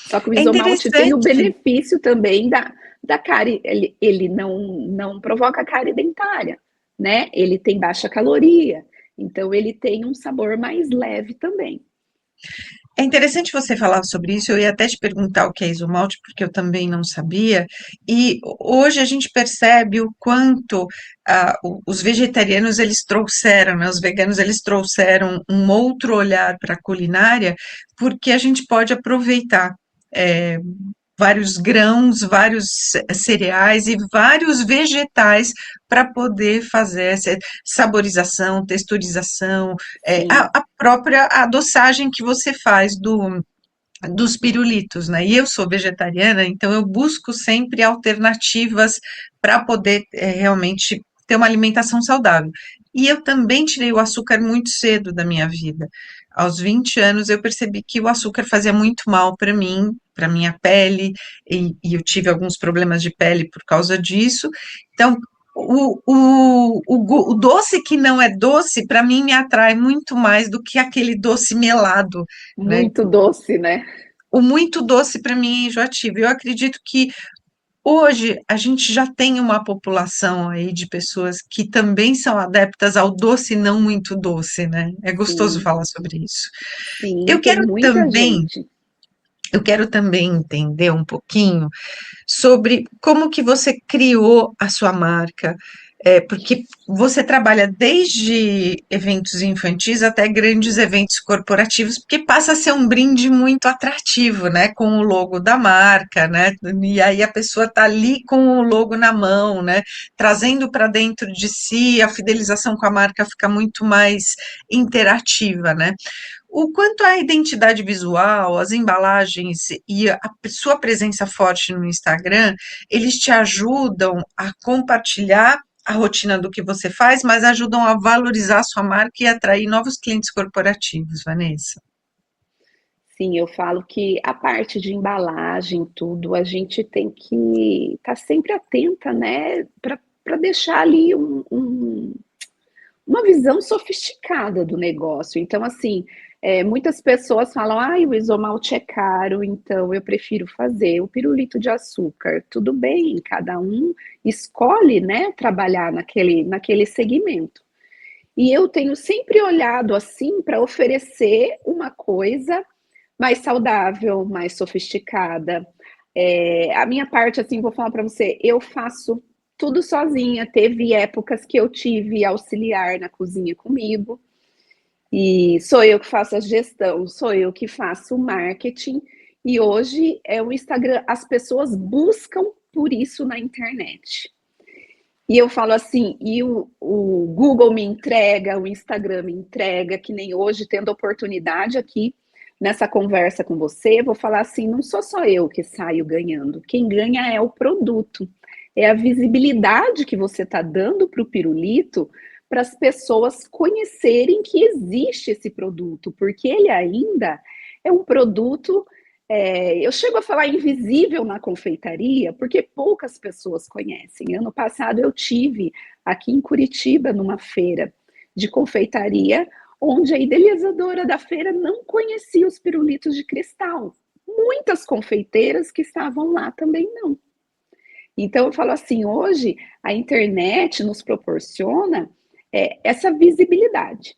Só que o É isomalte tem o interessante. benefício também da cárie, ele não provoca cárie dentária, né? Ele tem baixa caloria, então ele tem um sabor mais leve também. É interessante você falar sobre isso. Eu ia até te perguntar o que é isomalte, porque eu também não sabia. E hoje a gente percebe o quanto os vegetarianos eles trouxeram, né, os veganos eles trouxeram um outro olhar para a culinária, porque a gente pode aproveitar. é, Vários grãos, vários cereais e vários vegetais para poder fazer essa saborização, texturização, Sim, a própria adoçagem que você faz dos pirulitos, né? E eu sou vegetariana, então eu busco sempre alternativas para poder realmente ter uma alimentação saudável. E eu também tirei o açúcar muito cedo da minha vida. Aos 20 anos eu percebi que o açúcar fazia muito mal para mim, para minha pele, e eu tive alguns problemas de pele por causa disso. Então, o doce que não é doce, para mim, me atrai muito mais do que aquele doce melado, né? muito doce, né? O muito doce para mim é enjoativo. Eu acredito que hoje a gente já tem uma população aí de pessoas que também são adeptas ao doce não muito doce, né? É gostoso Sim, falar sobre isso. sim, Eu tem quero muita também, gente. eu quero também entender um pouquinho sobre como que você criou a sua marca, porque você trabalha desde eventos infantis até grandes eventos corporativos, porque passa a ser um brinde muito atrativo, né, com o logo da marca, né, e aí a pessoa está ali com o logo na mão, né, trazendo para dentro de si, a fidelização com a marca fica muito mais interativa, né. O quanto à identidade visual, as embalagens e a sua presença forte no Instagram, eles te ajudam a compartilhar a rotina do que você faz, mas ajudam a valorizar a sua marca e atrair novos clientes corporativos, Vanessa. Sim, eu falo que a parte de embalagem, tudo, a gente tem que estar sempre atenta, né, para deixar ali uma visão sofisticada do negócio. Então, assim, muitas pessoas falam, o isomalte é caro, então eu prefiro fazer o pirulito de açúcar. Tudo bem, cada um escolhe, né, trabalhar naquele segmento. E eu tenho sempre olhado assim para oferecer uma coisa mais saudável, mais sofisticada. A minha parte, assim, vou falar para você, eu faço tudo sozinha. Teve épocas que eu tive auxiliar na cozinha comigo, e sou eu que faço a gestão, sou eu que faço o marketing, e hoje é o Instagram, as pessoas buscam por isso na internet. E eu falo assim, e o Google me entrega, o Instagram me entrega, que nem hoje, tendo oportunidade aqui nessa conversa com você, vou falar assim, não sou só eu que saio ganhando, quem ganha é o produto, é a visibilidade que você está dando para o pirulito, para as pessoas conhecerem que existe esse produto, porque ele ainda é um produto, eu chego a falar invisível na confeitaria, porque poucas pessoas conhecem. Ano passado eu tive aqui em Curitiba, numa feira de confeitaria, onde a idealizadora da feira não conhecia os pirulitos de cristal. Muitas confeiteiras que estavam lá também não. Então eu falo assim, hoje a internet nos proporciona essa visibilidade,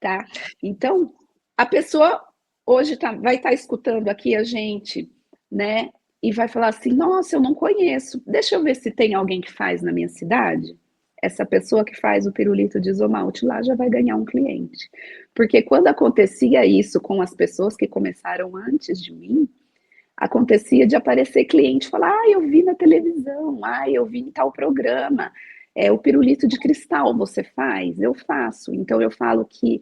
tá? Então a pessoa hoje vai estar escutando aqui a gente, né? E vai falar assim, nossa, eu não conheço. Deixa eu ver se tem alguém que faz na minha cidade. Essa pessoa que faz o pirulito de isomalte lá já vai ganhar um cliente. Porque quando acontecia isso com as pessoas que começaram antes de mim, acontecia de aparecer cliente e falar, eu vi na televisão, eu vi em tal programa, o pirulito de cristal você faz? Eu faço. Então eu falo que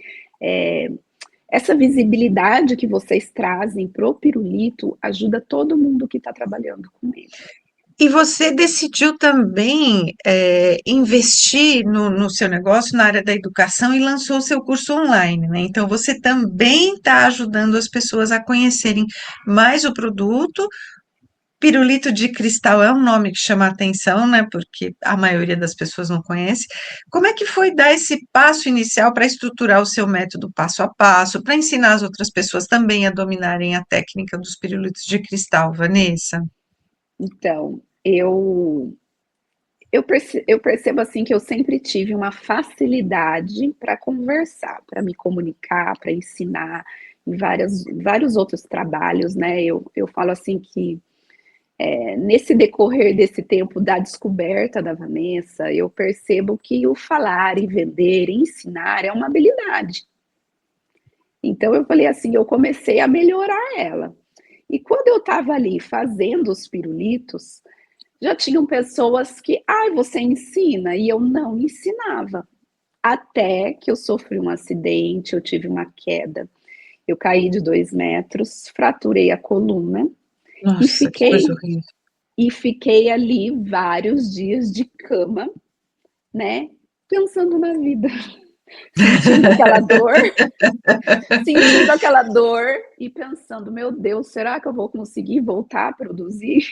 essa visibilidade que vocês trazem pro pirulito ajuda todo mundo que está trabalhando com ele. E você decidiu também investir no seu negócio, na área da educação, e lançou o seu curso online, né? Então, você também está ajudando as pessoas a conhecerem mais o produto. Pirulito de cristal é um nome que chama a atenção, né? Porque a maioria das pessoas não conhece. Como é que foi dar esse passo inicial para estruturar o seu método passo a passo, para ensinar as outras pessoas também a dominarem a técnica dos pirulitos de cristal, Vanessa? Então, eu percebo assim que eu sempre tive uma facilidade para conversar, para me comunicar, para ensinar em vários outros trabalhos, né? Eu falo assim que nesse decorrer desse tempo da descoberta da Vanessa, eu percebo que o falar e vender, e ensinar é uma habilidade. Então eu falei assim, eu comecei a melhorar ela. E quando eu estava ali fazendo os pirulitos, já tinham pessoas que, você ensina? E eu não ensinava. Até que eu sofri um acidente, eu tive uma queda. Eu caí de 2 metros, fraturei a coluna e Nossa, que coisa fiquei, horrível. e fiquei ali vários dias de cama, né? Pensando na vida, sentindo aquela dor, sentindo aquela dor e pensando, meu Deus, será que eu vou conseguir voltar a produzir?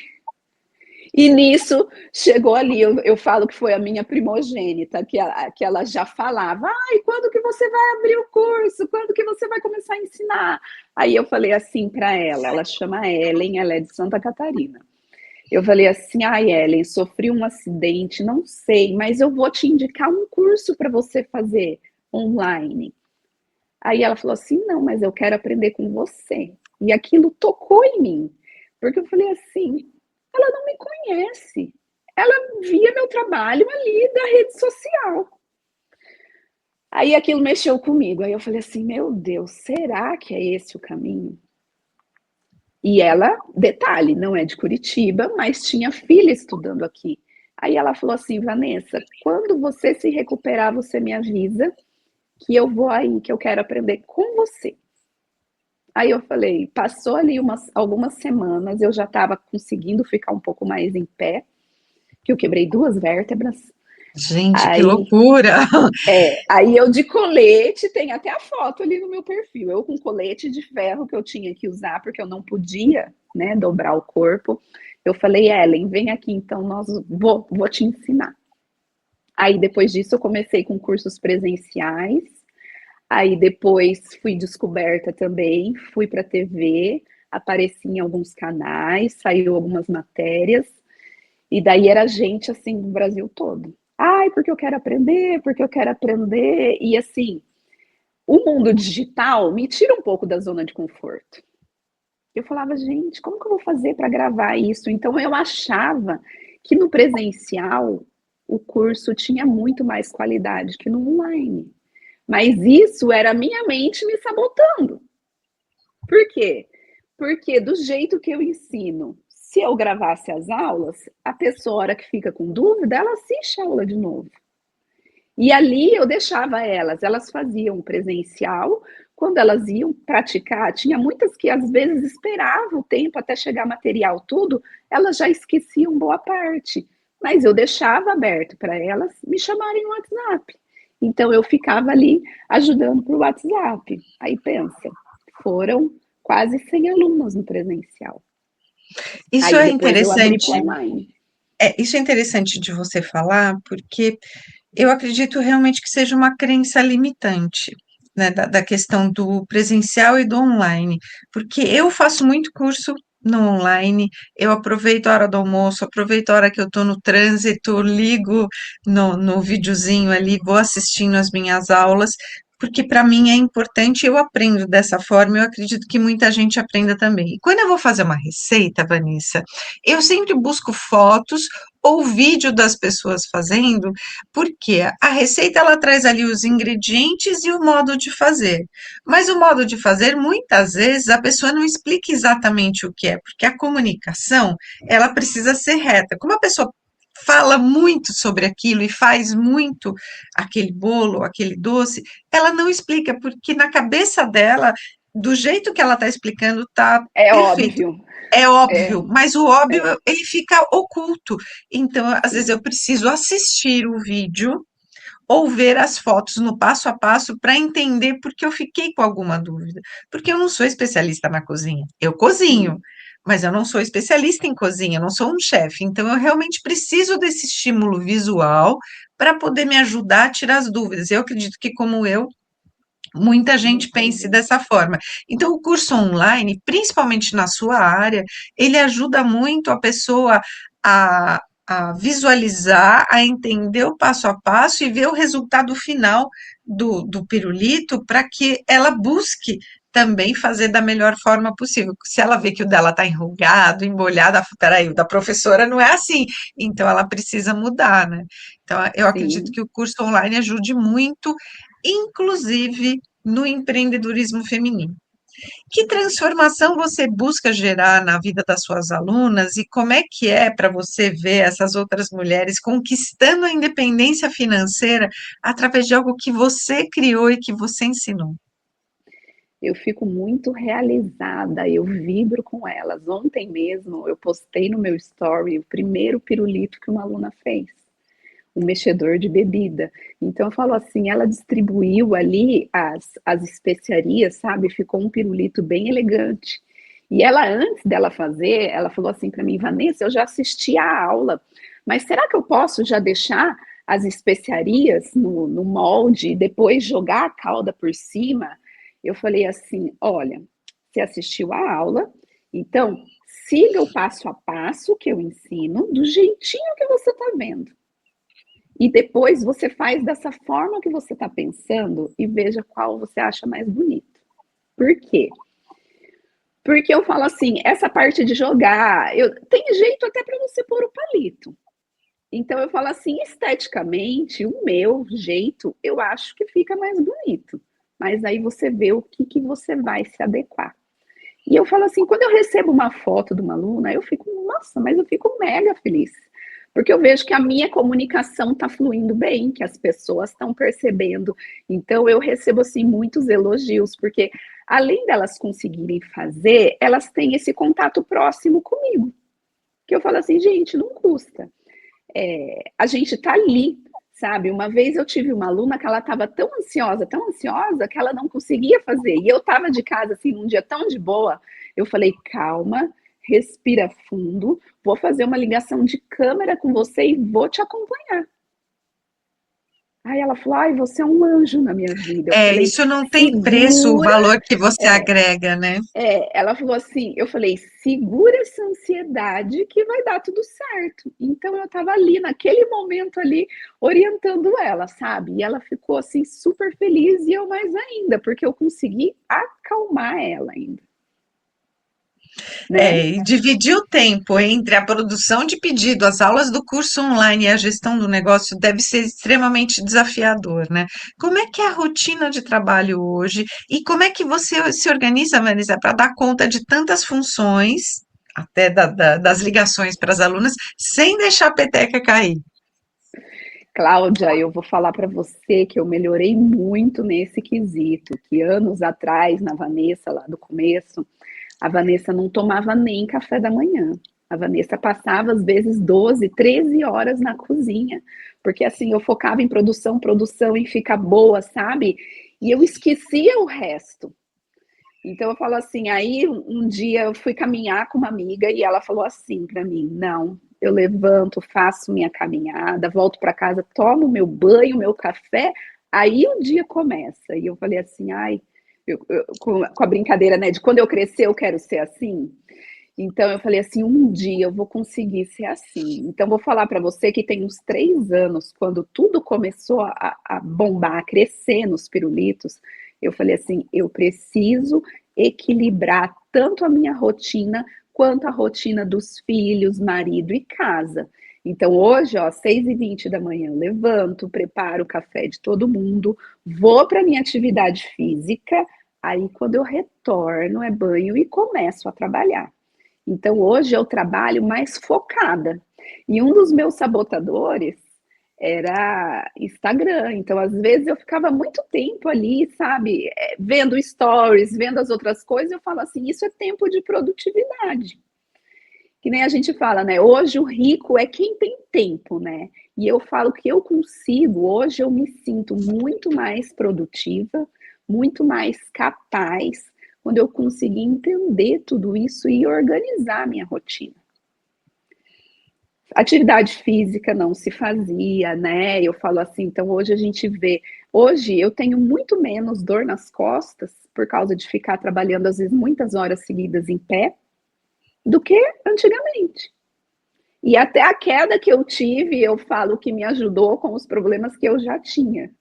E nisso chegou ali, eu falo que foi a minha primogênita, que ela já falava, quando que você vai abrir o curso? Quando que você vai começar a ensinar? Aí eu falei assim para ela chama Ellen, ela é de Santa Catarina. Eu falei assim, Ellen, sofri um acidente, não sei, mas eu vou te indicar um curso para você fazer online. Aí ela falou assim, não, mas eu quero aprender com você. E aquilo tocou em mim, porque eu falei assim, ela não me conhece. Ela via meu trabalho ali da rede social. Aí aquilo mexeu comigo. Aí eu falei assim, meu Deus, será que é esse o caminho? E ela, detalhe, não é de Curitiba, mas tinha filha estudando aqui. Aí ela falou assim, Vanessa, quando você se recuperar, você me avisa que eu vou aí, que eu quero aprender com você. Aí eu falei, passou ali algumas semanas, eu já estava conseguindo ficar um pouco mais em pé, que eu quebrei 2 vértebras. Gente, que Aí, loucura! aí eu de colete, tem até a foto ali no meu perfil, eu com colete de ferro que eu tinha que usar, porque eu não podia, né, dobrar o corpo. Eu falei, Ellen, vem aqui, então vou te ensinar. Aí depois disso eu comecei com cursos presenciais, aí depois fui descoberta também, fui para a TV, apareci em alguns canais, saiu algumas matérias, e daí era gente assim do Brasil todo. Ai, porque eu quero aprender, porque eu quero aprender. E assim, o mundo digital me tira um pouco da zona de conforto. Eu falava, gente, como que eu vou fazer para gravar isso? Então eu achava que no presencial o curso tinha muito mais qualidade que no online. Mas isso era a minha mente me sabotando. Por quê? Porque do jeito que eu ensino, se eu gravasse as aulas, a pessoa, a hora que fica com dúvida, ela assiste a aula de novo. E ali eu deixava elas faziam presencial, quando elas iam praticar, tinha muitas que às vezes esperavam o tempo até chegar material tudo, elas já esqueciam boa parte, mas eu deixava aberto para elas me chamarem no WhatsApp. Então eu ficava ali ajudando por WhatsApp. Aí pensa, foram quase 100 alunos no presencial. Isso Aí é depois eu abri para interessante. online. Isso é interessante de você falar, porque eu acredito realmente que seja uma crença limitante, né, da questão do presencial e do online, porque eu faço muito curso no online, eu aproveito a hora do almoço, aproveito a hora que eu estou no trânsito, ligo no videozinho ali, vou assistindo as minhas aulas, porque para mim é importante, eu aprendo dessa forma, eu acredito que muita gente aprenda também. E quando eu vou fazer uma receita, Vanessa, eu sempre busco fotos ou vídeo das pessoas fazendo, porque a receita ela traz ali os ingredientes e o modo de fazer. Mas o modo de fazer, muitas vezes, a pessoa não explica exatamente o que é, porque a comunicação, ela precisa ser reta. Como a pessoa fala muito sobre aquilo e faz muito aquele bolo, aquele doce, ela não explica, porque na cabeça dela, do jeito que ela está explicando, está É perfeito. óbvio. É É, óbvio, mas o óbvio é, ele fica oculto. Então, às vezes sim. eu preciso assistir o vídeo ou ver as fotos no passo a passo para entender porque eu fiquei com alguma dúvida. Porque eu não sou especialista na cozinha. Eu cozinho, Sim. mas eu não sou especialista em cozinha, eu não sou um chefe. Então, eu realmente preciso desse estímulo visual para poder me ajudar a tirar as dúvidas. Eu acredito que, como eu, muita gente Muita pense gente. dessa forma. Então, o curso online, principalmente na sua área, ele ajuda muito a pessoa a visualizar, a entender o passo a passo e ver o resultado final do pirulito para que ela busque também fazer da melhor forma possível. Se ela vê que o dela está enrugado, embolhado, peraí, o da professora não é assim, então ela precisa mudar, né? Então, eu acredito Sim. que o curso online ajude muito, inclusive no empreendedorismo feminino. Que transformação você busca gerar na vida das suas alunas e como é para você ver essas outras mulheres conquistando a independência financeira através de algo que você criou e que você ensinou? Eu fico muito realizada, eu vibro com elas. Ontem mesmo eu postei no meu story o primeiro pirulito que uma aluna fez, um mexedor de bebida. Então eu falo assim, ela distribuiu ali as especiarias, sabe? Ficou um pirulito bem elegante. E ela, antes dela fazer, ela falou assim para mim, Vanessa, eu já assisti a aula, mas será que eu posso já deixar as especiarias no molde e depois jogar a calda por cima? Eu falei assim, olha, você assistiu a aula, então siga o passo a passo que eu ensino, do jeitinho que você está vendo. E depois você faz dessa forma que você está pensando e veja qual você acha mais bonito. Por quê? Porque eu falo assim, essa parte de jogar, tem jeito até para você pôr o palito. Então eu falo assim, esteticamente, o meu jeito, eu acho que fica mais bonito. Mas aí você vê o que, que você vai se adequar. E eu falo assim, quando eu recebo uma foto de uma aluna, eu fico, nossa, mas eu fico mega feliz. Porque eu vejo que a minha comunicação está fluindo bem, que as pessoas estão percebendo. Então eu recebo assim muitos elogios, porque além delas conseguirem fazer, elas têm esse contato próximo comigo. Que eu falo assim, gente, não custa. A gente está ali, sabe? Uma vez eu tive uma aluna que ela estava tão ansiosa, que ela não conseguia fazer. E eu estava de casa, assim, num dia tão de boa. Eu falei, calma, respira fundo, vou fazer uma ligação de câmera com você e vou te acompanhar. Aí ela falou, ai, você é um anjo na minha vida. Eu É, falei, isso não tem preço, o segura. valor que você É, agrega, né? ela falou assim, eu falei, segura essa ansiedade que vai dar tudo certo. Então eu estava ali, naquele momento ali, orientando ela, sabe? E ela ficou assim super feliz e eu mais ainda, porque eu consegui acalmar ela ainda, né? É, e dividir o tempo entre a produção de pedido, as aulas do curso online e a gestão do negócio deve ser extremamente desafiador, né? Como é que é a rotina de trabalho hoje e como é que você se organiza, Vanessa, para dar conta de tantas funções, até das ligações para as alunas, sem deixar a peteca cair? Cláudia, eu vou falar para você que eu melhorei muito nesse quesito, que anos atrás, na Vanessa, lá do começo, a Vanessa não tomava nem café da manhã. A Vanessa passava, às vezes, 12, 13 horas na cozinha, porque assim, eu focava em produção, produção, em ficar boa, sabe? E eu esquecia o resto. Então eu falo assim, aí um dia eu fui caminhar com uma amiga e ela falou assim para mim, não, eu levanto, faço minha caminhada, volto para casa, tomo meu banho, meu café, aí o dia começa. E eu falei assim, ai, com a brincadeira, né, de quando eu crescer eu quero ser assim. Então eu falei assim, um dia eu vou conseguir ser assim. Então vou falar para você que tem uns 3 anos, quando tudo começou a bombar, a crescer nos pirulitos, eu falei assim, eu preciso equilibrar tanto a minha rotina quanto a rotina dos filhos, marido e casa. Então hoje, ó, 6h20 da manhã, eu levanto, preparo o café de todo mundo, vou para minha atividade física, aí quando eu retorno é banho e começo a trabalhar. Então, hoje eu trabalho mais focada. E um dos meus sabotadores era Instagram. Então, às vezes, eu ficava muito tempo ali, sabe, vendo stories, vendo as outras coisas. Eu falo assim: isso é tempo de produtividade. Que nem a gente fala, né? Hoje o rico é quem tem tempo, né? E eu falo que eu consigo, hoje eu me sinto muito mais produtiva, muito mais capaz, quando eu consegui entender tudo isso e organizar a minha rotina. Atividade física não se fazia, né? Eu falo assim, então hoje a gente vê. Hoje eu tenho muito menos dor nas costas por causa de ficar trabalhando, às vezes, muitas horas seguidas em pé, do que antigamente. E até a queda que eu tive, eu falo que me ajudou com os problemas que eu já tinha.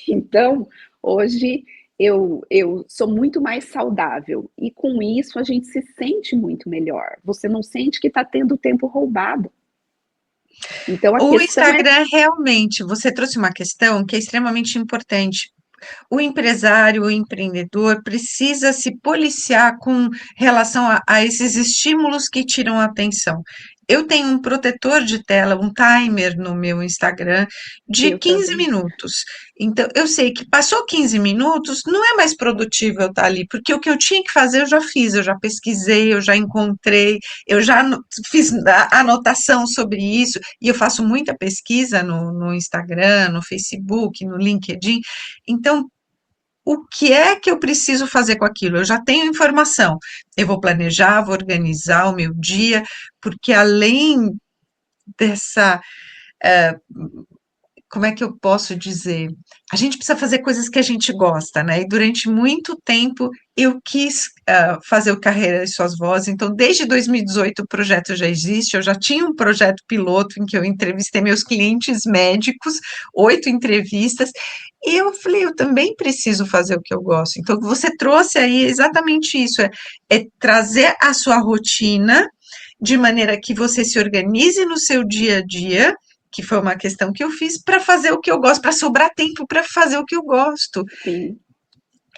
Então, hoje eu sou muito mais saudável. E com isso a gente se sente muito melhor. Você não sente que está tendo tempo roubado. Então a O questão é Instagram, realmente, você trouxe uma questão que é extremamente importante. O empresário, o empreendedor precisa se policiar com relação a esses estímulos que tiram a atenção. Eu tenho um protetor de tela, um timer no meu Instagram de eu 15 também. minutos. Então, eu sei que passou 15 minutos, não é mais produtivo eu estar ali, porque o que eu tinha que fazer eu já fiz, eu já pesquisei, eu já encontrei, eu já fiz a anotação sobre isso, e eu faço muita pesquisa no Instagram, no Facebook, no LinkedIn. Então, o que é que eu preciso fazer com aquilo? Eu já tenho informação. Eu vou planejar, vou organizar o meu dia, porque além dessa, como é que eu posso dizer? A gente precisa fazer coisas que a gente gosta, né? E durante muito tempo eu quis fazer o Carreira e Suas Vozes, então desde 2018 o projeto já existe, eu já tinha um projeto piloto em que eu entrevistei meus clientes médicos, 8 entrevistas, e eu falei, eu também preciso fazer o que eu gosto. Então, o que você trouxe aí é exatamente isso, é trazer a sua rotina de maneira que você se organize no seu dia a dia, que foi uma questão que eu fiz para fazer o que eu gosto, para sobrar tempo para fazer o que eu gosto. Sim,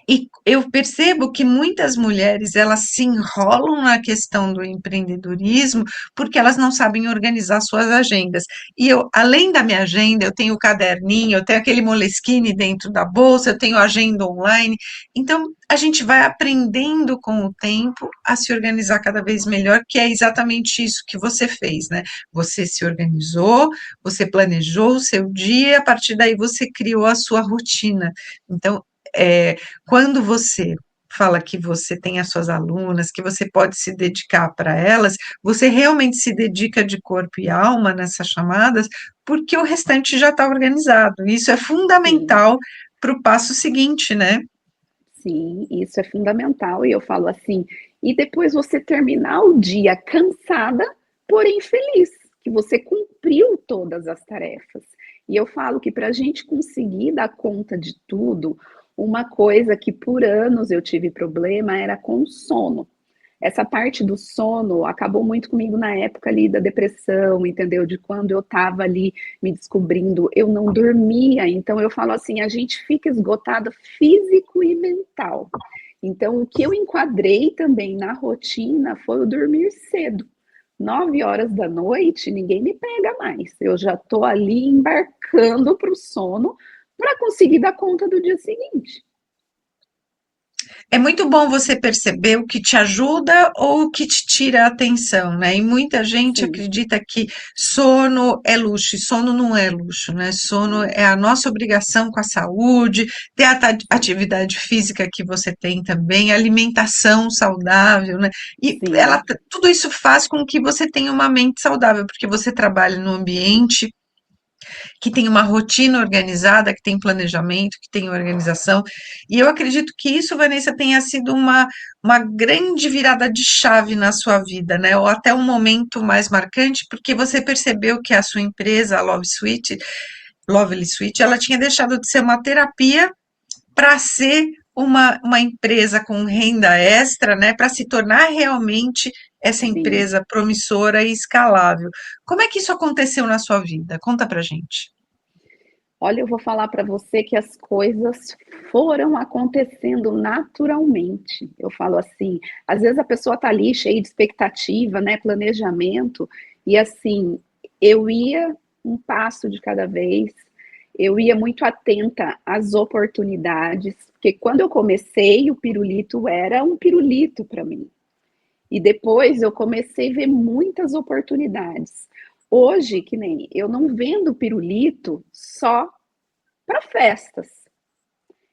E eu percebo que muitas mulheres elas se enrolam na questão do empreendedorismo porque elas não sabem organizar suas agendas. E eu, além da minha agenda, eu tenho o caderninho, eu tenho aquele Moleskine dentro da bolsa, eu tenho agenda online. Então, a gente vai aprendendo com o tempo a se organizar cada vez melhor, que é exatamente isso que você fez, né? Você se organizou, você planejou o seu dia, a partir daí você criou a sua rotina. Então, é, quando você fala que você tem as suas alunas, que você pode se dedicar para elas, você realmente se dedica de corpo e alma nessas chamadas, porque o restante já está organizado. Isso é Sim, fundamental para o passo seguinte, né? sim, isso é fundamental. E eu falo assim, e depois você terminar o dia cansada, porém feliz, que você cumpriu todas as tarefas. E eu falo que para a gente conseguir dar conta de tudo, uma coisa que por anos eu tive problema era com o sono. Essa parte do sono acabou muito comigo na época ali da depressão, entendeu? De quando eu estava ali me descobrindo, eu não dormia. Então eu falo assim, a gente fica esgotado físico e mental. Então o que eu enquadrei também na rotina foi o dormir cedo. 9 horas da noite, ninguém me pega mais. Eu já estou ali embarcando para o sono para conseguir dar conta do dia seguinte. É muito bom você perceber o que te ajuda ou o que te tira a atenção, né? E muita gente Sim, acredita que sono é luxo, e sono não é luxo, né? Sono é a nossa obrigação com a saúde, ter a atividade física que você tem também, alimentação saudável, né? E sim, tudo isso faz com que você tenha uma mente saudável, porque você trabalha no ambiente que tem uma rotina organizada, que tem planejamento, que tem organização. E eu acredito que isso, Vanessa, tenha sido uma grande virada de chave na sua vida, né? Ou até um momento mais marcante, porque você percebeu que a sua empresa, a Lovely Sweet, ela tinha deixado de ser uma terapia para ser uma empresa com renda extra, né, para se tornar realmente essa sim. empresa promissora e escalável. Como é que isso aconteceu na sua vida? Conta para gente. Olha, eu vou falar para você que as coisas foram acontecendo naturalmente. Eu falo assim, às vezes a pessoa tá ali cheia de expectativa, né, planejamento, e assim, eu ia um passo de cada vez, eu ia muito atenta às oportunidades, porque quando eu comecei, o pirulito era um pirulito para mim. E depois eu comecei a ver muitas oportunidades. Hoje, que nem eu não vendo pirulito só para festas.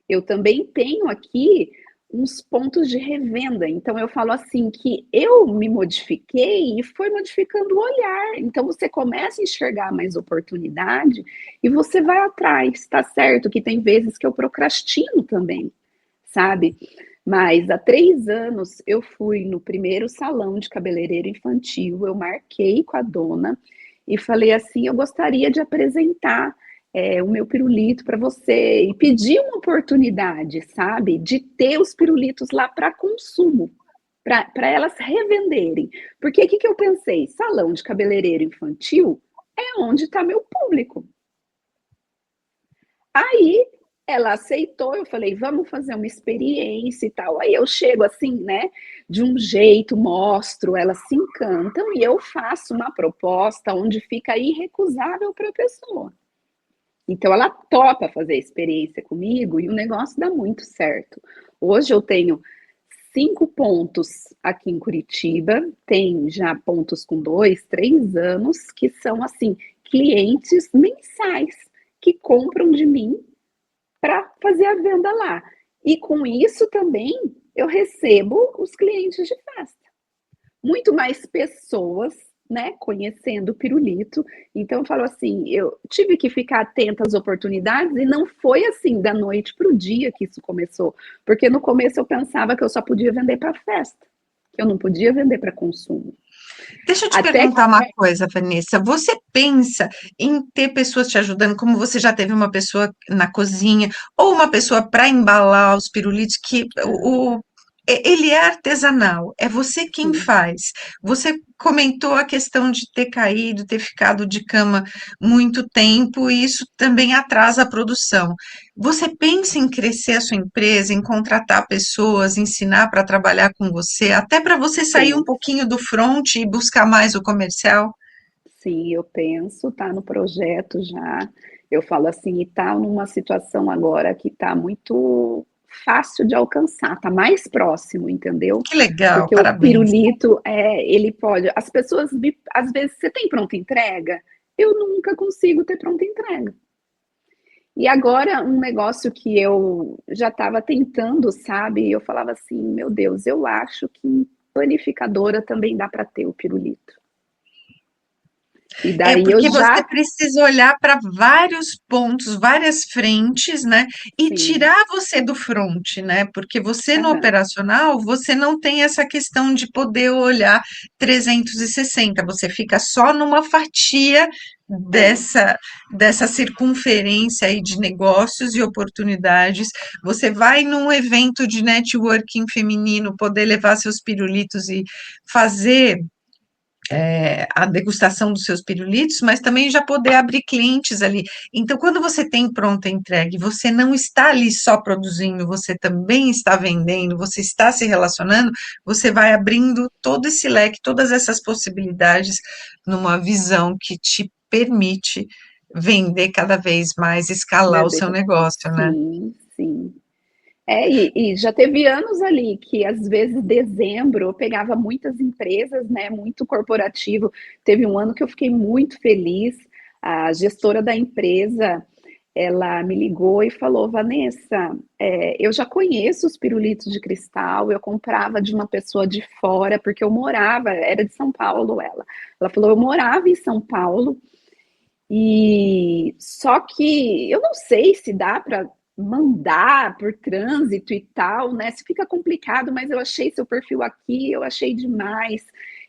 Eu também tenho aqui uns pontos de revenda. Então eu falo assim que eu me modifiquei e foi modificando o olhar. Então você começa a enxergar mais oportunidade e você vai atrás, tá certo? Que tem vezes que eu procrastino também, sabe? Mas há 3 anos eu fui no primeiro salão de cabeleireiro infantil, eu marquei com a dona e falei assim: eu gostaria de apresentar o meu pirulito para você e pedir uma oportunidade, sabe, de ter os pirulitos lá para consumo, para elas revenderem. Porque o que eu pensei? Salão de cabeleireiro infantil é onde está meu público. Aí ela aceitou, eu falei, vamos fazer uma experiência e tal. Aí eu chego assim, né, de um jeito, mostro, elas se encantam e eu faço uma proposta onde fica irrecusável para a pessoa. Então ela topa fazer a experiência comigo e o negócio dá muito certo. Hoje eu tenho 5 pontos aqui em Curitiba, tem já pontos com 2, 3 anos, que são assim, clientes mensais que compram de mim para fazer a venda lá. E com isso também eu recebo os clientes de festa. Muito mais pessoas, né, conhecendo o pirulito. Então eu falo assim, eu tive que ficar atenta às oportunidades e não foi assim da noite para o dia que isso começou, porque no começo eu pensava que eu só podia vender para festa, que eu não podia vender para consumo. Deixa eu te Até que perguntar uma coisa, Vanessa. Você pensa em ter pessoas te ajudando, como você já teve uma pessoa na cozinha, ou uma pessoa para embalar os pirulitos, que ele é artesanal, é você quem sim, faz. Você comentou a questão de ter caído, ter ficado de cama muito tempo, e isso também atrasa a produção. Você pensa em crescer a sua empresa, em contratar pessoas, ensinar para trabalhar com você, até para você sair um penso. pouquinho do front e buscar mais o comercial? Sim, eu penso, tá no projeto já. Eu falo assim, e tá numa situação agora que tá muito fácil de alcançar, tá mais próximo, entendeu? Que legal, Porque o parabéns. pirulito, ele pode. As pessoas, às vezes, você tem pronta entrega? Eu nunca consigo ter pronta entrega. E agora um negócio que eu já estava tentando, sabe? Eu falava assim, meu Deus, eu acho que em panificadora também dá para ter o pirulito. E É daí eu porque você já, precisa olhar para vários pontos, várias frentes, né? E sim, tirar você do front, né? Porque você no aham, operacional, você não tem essa questão de poder olhar 360, você fica só numa fatia é, dessa circunferência aí de negócios e oportunidades. Você vai num evento de networking feminino, poder levar seus pirulitos e fazer a degustação dos seus pirulitos, mas também já poder abrir clientes ali. Então, quando você tem pronta a entrega, e você não está ali só produzindo, você também está vendendo, você está se relacionando, você vai abrindo todo esse leque, todas essas possibilidades numa visão que te permite vender cada vez mais, escalar o seu vender. negócio, né? Sim, sim. E já teve anos ali que, às vezes, dezembro, eu pegava muitas empresas, né, muito corporativo. Teve um ano que eu fiquei muito feliz. A gestora da empresa, ela me ligou e falou, Vanessa, eu já conheço os pirulitos de cristal, eu comprava de uma pessoa de fora, porque eu morava, era de São Paulo ela. Ela falou, eu morava em São Paulo, e só que eu não sei se dá para mandar por trânsito e tal, né? Se fica complicado, mas eu achei seu perfil aqui, eu achei demais.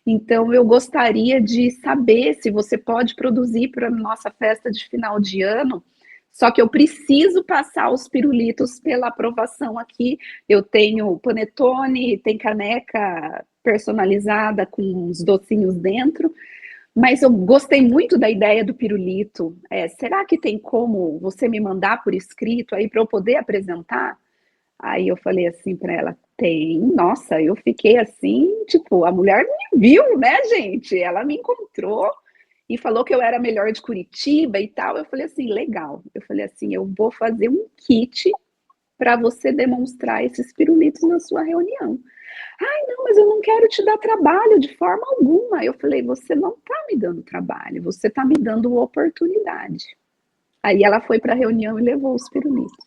Então eu gostaria de saber se você pode produzir para a nossa festa de final de ano. Só que eu preciso passar os pirulitos pela aprovação aqui. Eu tenho panetone, tem caneca personalizada com os docinhos dentro. Mas eu gostei muito da ideia do pirulito. Será que tem como você me mandar por escrito aí para eu poder apresentar? Aí eu falei assim para ela: tem. Nossa, eu fiquei assim, tipo, a mulher me viu, né, gente? Ela me encontrou e falou que eu era melhor de Curitiba e tal. Eu falei assim: legal. Eu falei assim: eu vou fazer um kit para você demonstrar esses pirulitos na sua reunião. Ai, não, mas eu não quero te dar trabalho de forma alguma. Eu falei, você não está me dando trabalho, você está me dando oportunidade. Aí ela foi para a reunião e levou os pirulitos.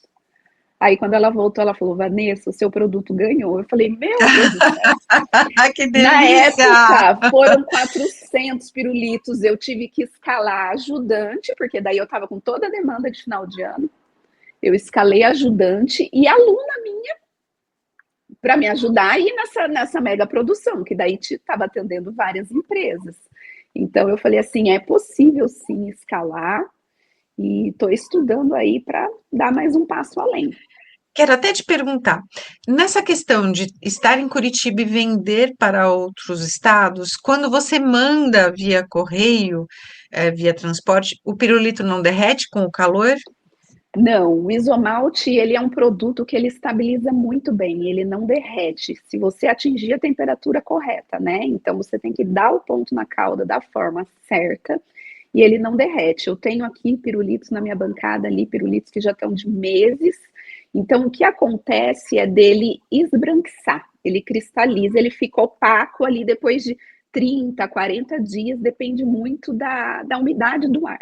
Aí quando ela voltou, ela falou, Vanessa, o seu produto ganhou. Eu falei, meu Deus do céu. Que Na delícia! época, foram 400 pirulitos, eu tive que escalar ajudante, porque daí eu estava com toda a demanda de final de ano. Eu escalei ajudante e aluna minha para me ajudar aí nessa mega produção, que daí estava atendendo várias empresas. Então eu falei assim, é possível sim escalar e estou estudando aí para dar mais um passo além. Quero até te perguntar, nessa questão de estar em Curitiba e vender para outros estados, quando você manda via correio, via transporte, o pirulito não derrete com o calor? Não, o isomalte ele é um produto que ele estabiliza muito bem, ele não derrete. Se você atingir a temperatura correta, né? Então você tem que dar o ponto na calda da forma certa e ele não derrete. Eu tenho aqui pirulitos na minha bancada ali, pirulitos que já estão de meses. Então o que acontece é dele esbranquiçar, ele cristaliza, ele fica opaco ali depois de 30, 40 dias, depende muito da umidade do ar.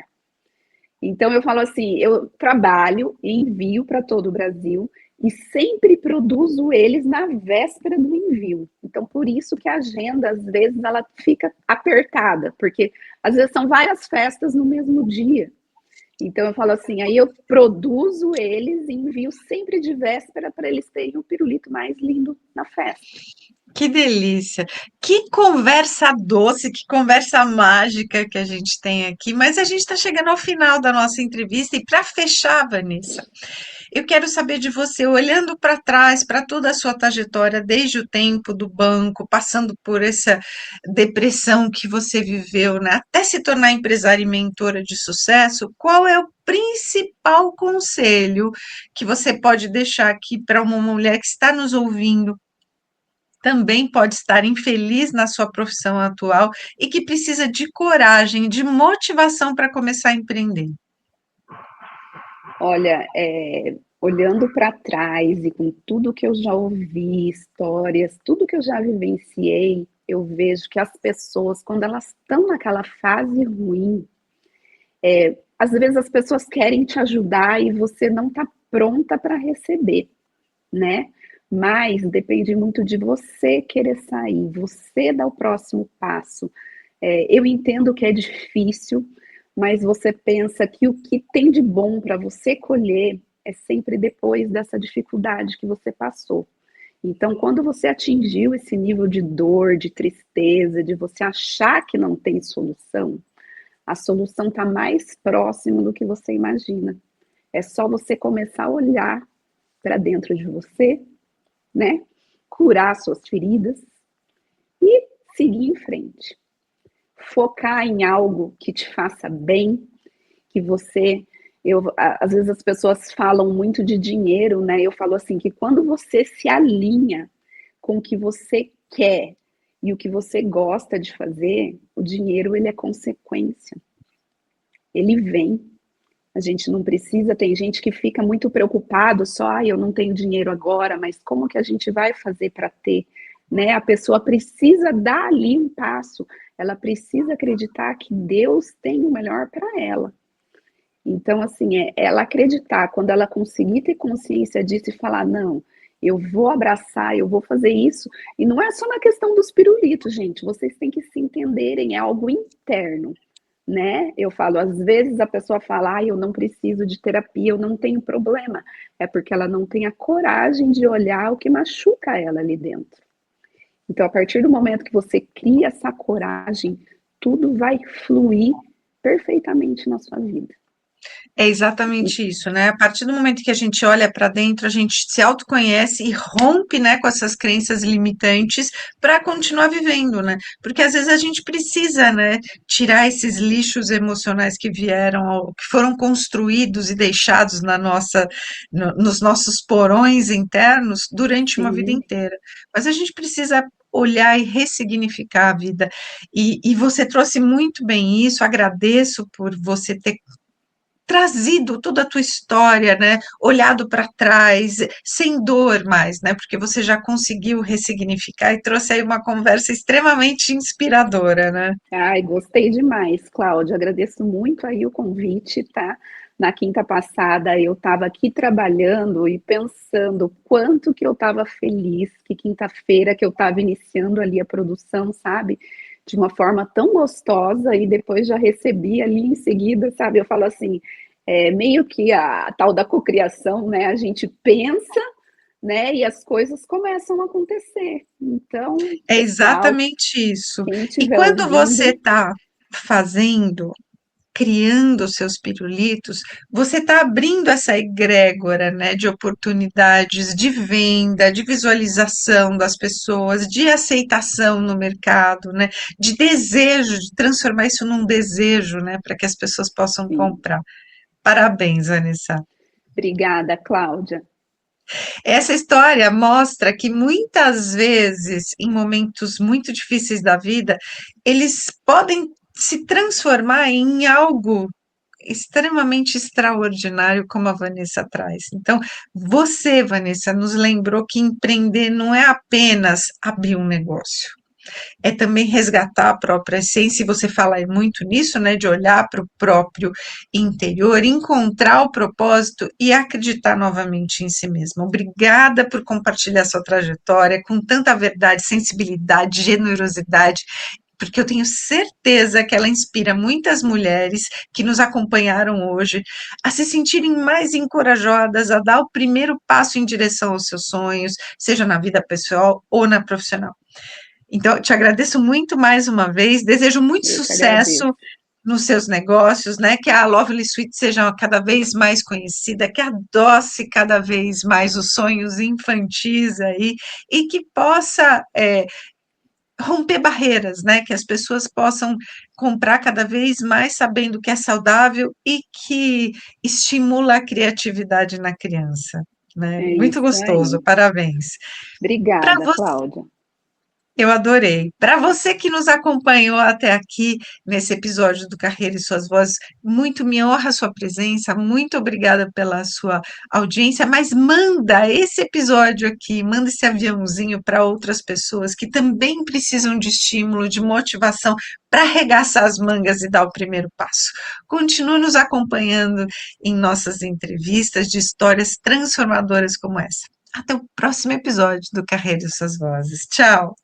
Então eu falo assim, eu trabalho e envio para todo o Brasil e sempre produzo eles na véspera do envio. Então por isso que a agenda às vezes ela fica apertada, porque às vezes são várias festas no mesmo dia. Então eu falo assim, aí eu produzo eles e envio sempre de véspera para eles terem o pirulito mais lindo na festa. Que delícia! Que conversa doce, que conversa mágica que a gente tem aqui, mas a gente está chegando ao final da nossa entrevista e para fechar, Vanessa, eu quero saber de você, olhando para trás, para toda a sua trajetória, desde o tempo do banco, passando por essa depressão que você viveu, né, até se tornar empresária e mentora de sucesso, qual é o principal conselho que você pode deixar aqui para uma mulher que está nos ouvindo? Também pode estar infeliz na sua profissão atual e que precisa de coragem, de motivação para começar a empreender. Olha, olhando para trás e com tudo que eu já ouvi, histórias, tudo que eu já vivenciei, eu vejo que as pessoas, quando elas estão naquela fase ruim, às vezes as pessoas querem te ajudar e você não está pronta para receber, né? Mas depende muito de você querer sair, você dar o próximo passo. Eu entendo que é difícil, mas você pensa que o que tem de bom para você colher é sempre depois dessa dificuldade que você passou. Então, quando você atingiu esse nível de dor, de tristeza, de você achar que não tem solução, a solução está mais próxima do que você imagina. É só você começar a olhar para dentro de você, né? Curar suas feridas e seguir em frente. Focar em algo que te faça bem, que você. Às vezes as pessoas falam muito de dinheiro, né? Eu falo assim que quando você se alinha com o que você quer e o que você gosta de fazer, o dinheiro ele é consequência. Ele vem. A gente não precisa, tem gente que fica muito preocupado só, eu não tenho dinheiro agora, mas como que a gente vai fazer para ter? Né? A pessoa precisa dar ali um passo, ela precisa acreditar que Deus tem o melhor para ela. Então, assim, ela acreditar, quando ela conseguir ter consciência disso e falar, não, eu vou abraçar, eu vou fazer isso, e não é só na questão dos pirulitos, gente, vocês têm que se entenderem, é algo interno, né? Eu falo, às vezes a pessoa fala, eu não preciso de terapia, eu não tenho problema, é porque ela não tem a coragem de olhar o que machuca ela ali dentro. Então, a partir do momento que você cria essa coragem, tudo vai fluir perfeitamente na sua vida. É exatamente isso, né? A partir do momento que a gente olha para dentro, a gente se autoconhece e rompe, né, com essas crenças limitantes para continuar vivendo, né? Porque às vezes a gente precisa, né, tirar esses lixos emocionais que vieram, que foram construídos e deixados nos nossos porões internos durante uma vida Sim. inteira. Mas a gente precisa olhar e ressignificar a vida. E você trouxe muito bem isso, agradeço por você ter trazido toda a tua história, né? Olhado para trás, sem dor mais, né? Porque você já conseguiu ressignificar e trouxe aí uma conversa extremamente inspiradora, né? Ai, gostei demais, Cláudia. Agradeço muito aí o convite, tá? Na quinta passada eu estava aqui trabalhando e pensando quanto que eu estava feliz, que quinta-feira que eu estava iniciando ali a produção, sabe? De uma forma tão gostosa e depois já recebi ali em seguida, sabe? Eu falo assim, meio que a tal da cocriação, né? A gente pensa, né? E as coisas começam a acontecer. Então, É pessoal, exatamente isso. quem E estiver quando você ouvindo, está fazendo, criando os seus pirulitos, você está abrindo essa egrégora, né, de oportunidades de venda, de visualização das pessoas, de aceitação no mercado, né, de desejo, de transformar isso num desejo, né, para que as pessoas possam sim. comprar. Parabéns, Vanessa. Obrigada, Cláudia. Essa história mostra que muitas vezes, em momentos muito difíceis da vida, eles podem se transformar em algo extremamente extraordinário, como a Vanessa traz. Então, você, Vanessa, nos lembrou que empreender não é apenas abrir um negócio. É também resgatar a própria essência, e você fala aí muito nisso, né, de olhar para o próprio interior, encontrar o propósito e acreditar novamente em si mesma. Obrigada por compartilhar sua trajetória com tanta verdade, sensibilidade, generosidade, porque eu tenho certeza que ela inspira muitas mulheres que nos acompanharam hoje a se sentirem mais encorajadas a dar o primeiro passo em direção aos seus sonhos, seja na vida pessoal ou na profissional. Então, eu te agradeço muito mais uma vez, desejo muito Eu que sucesso agradeço. nos seus negócios, né? Que a Lovely Sweet seja cada vez mais conhecida, que adoce cada vez mais os sonhos infantis aí e que possa romper barreiras, né? Que as pessoas possam comprar cada vez mais sabendo que é saudável e que estimula a criatividade na criança, né? É Muito isso gostoso, aí. parabéns. Para Obrigada, você Cláudia. Eu adorei. Para você que nos acompanhou até aqui nesse episódio do Carreira e Suas Vozes, muito me honra a sua presença, muito obrigada pela sua audiência, mas manda esse episódio aqui, manda esse aviãozinho para outras pessoas que também precisam de estímulo, de motivação para arregaçar as mangas e dar o primeiro passo. Continue nos acompanhando em nossas entrevistas de histórias transformadoras como essa. Até o próximo episódio do Carreira e Suas Vozes. Tchau!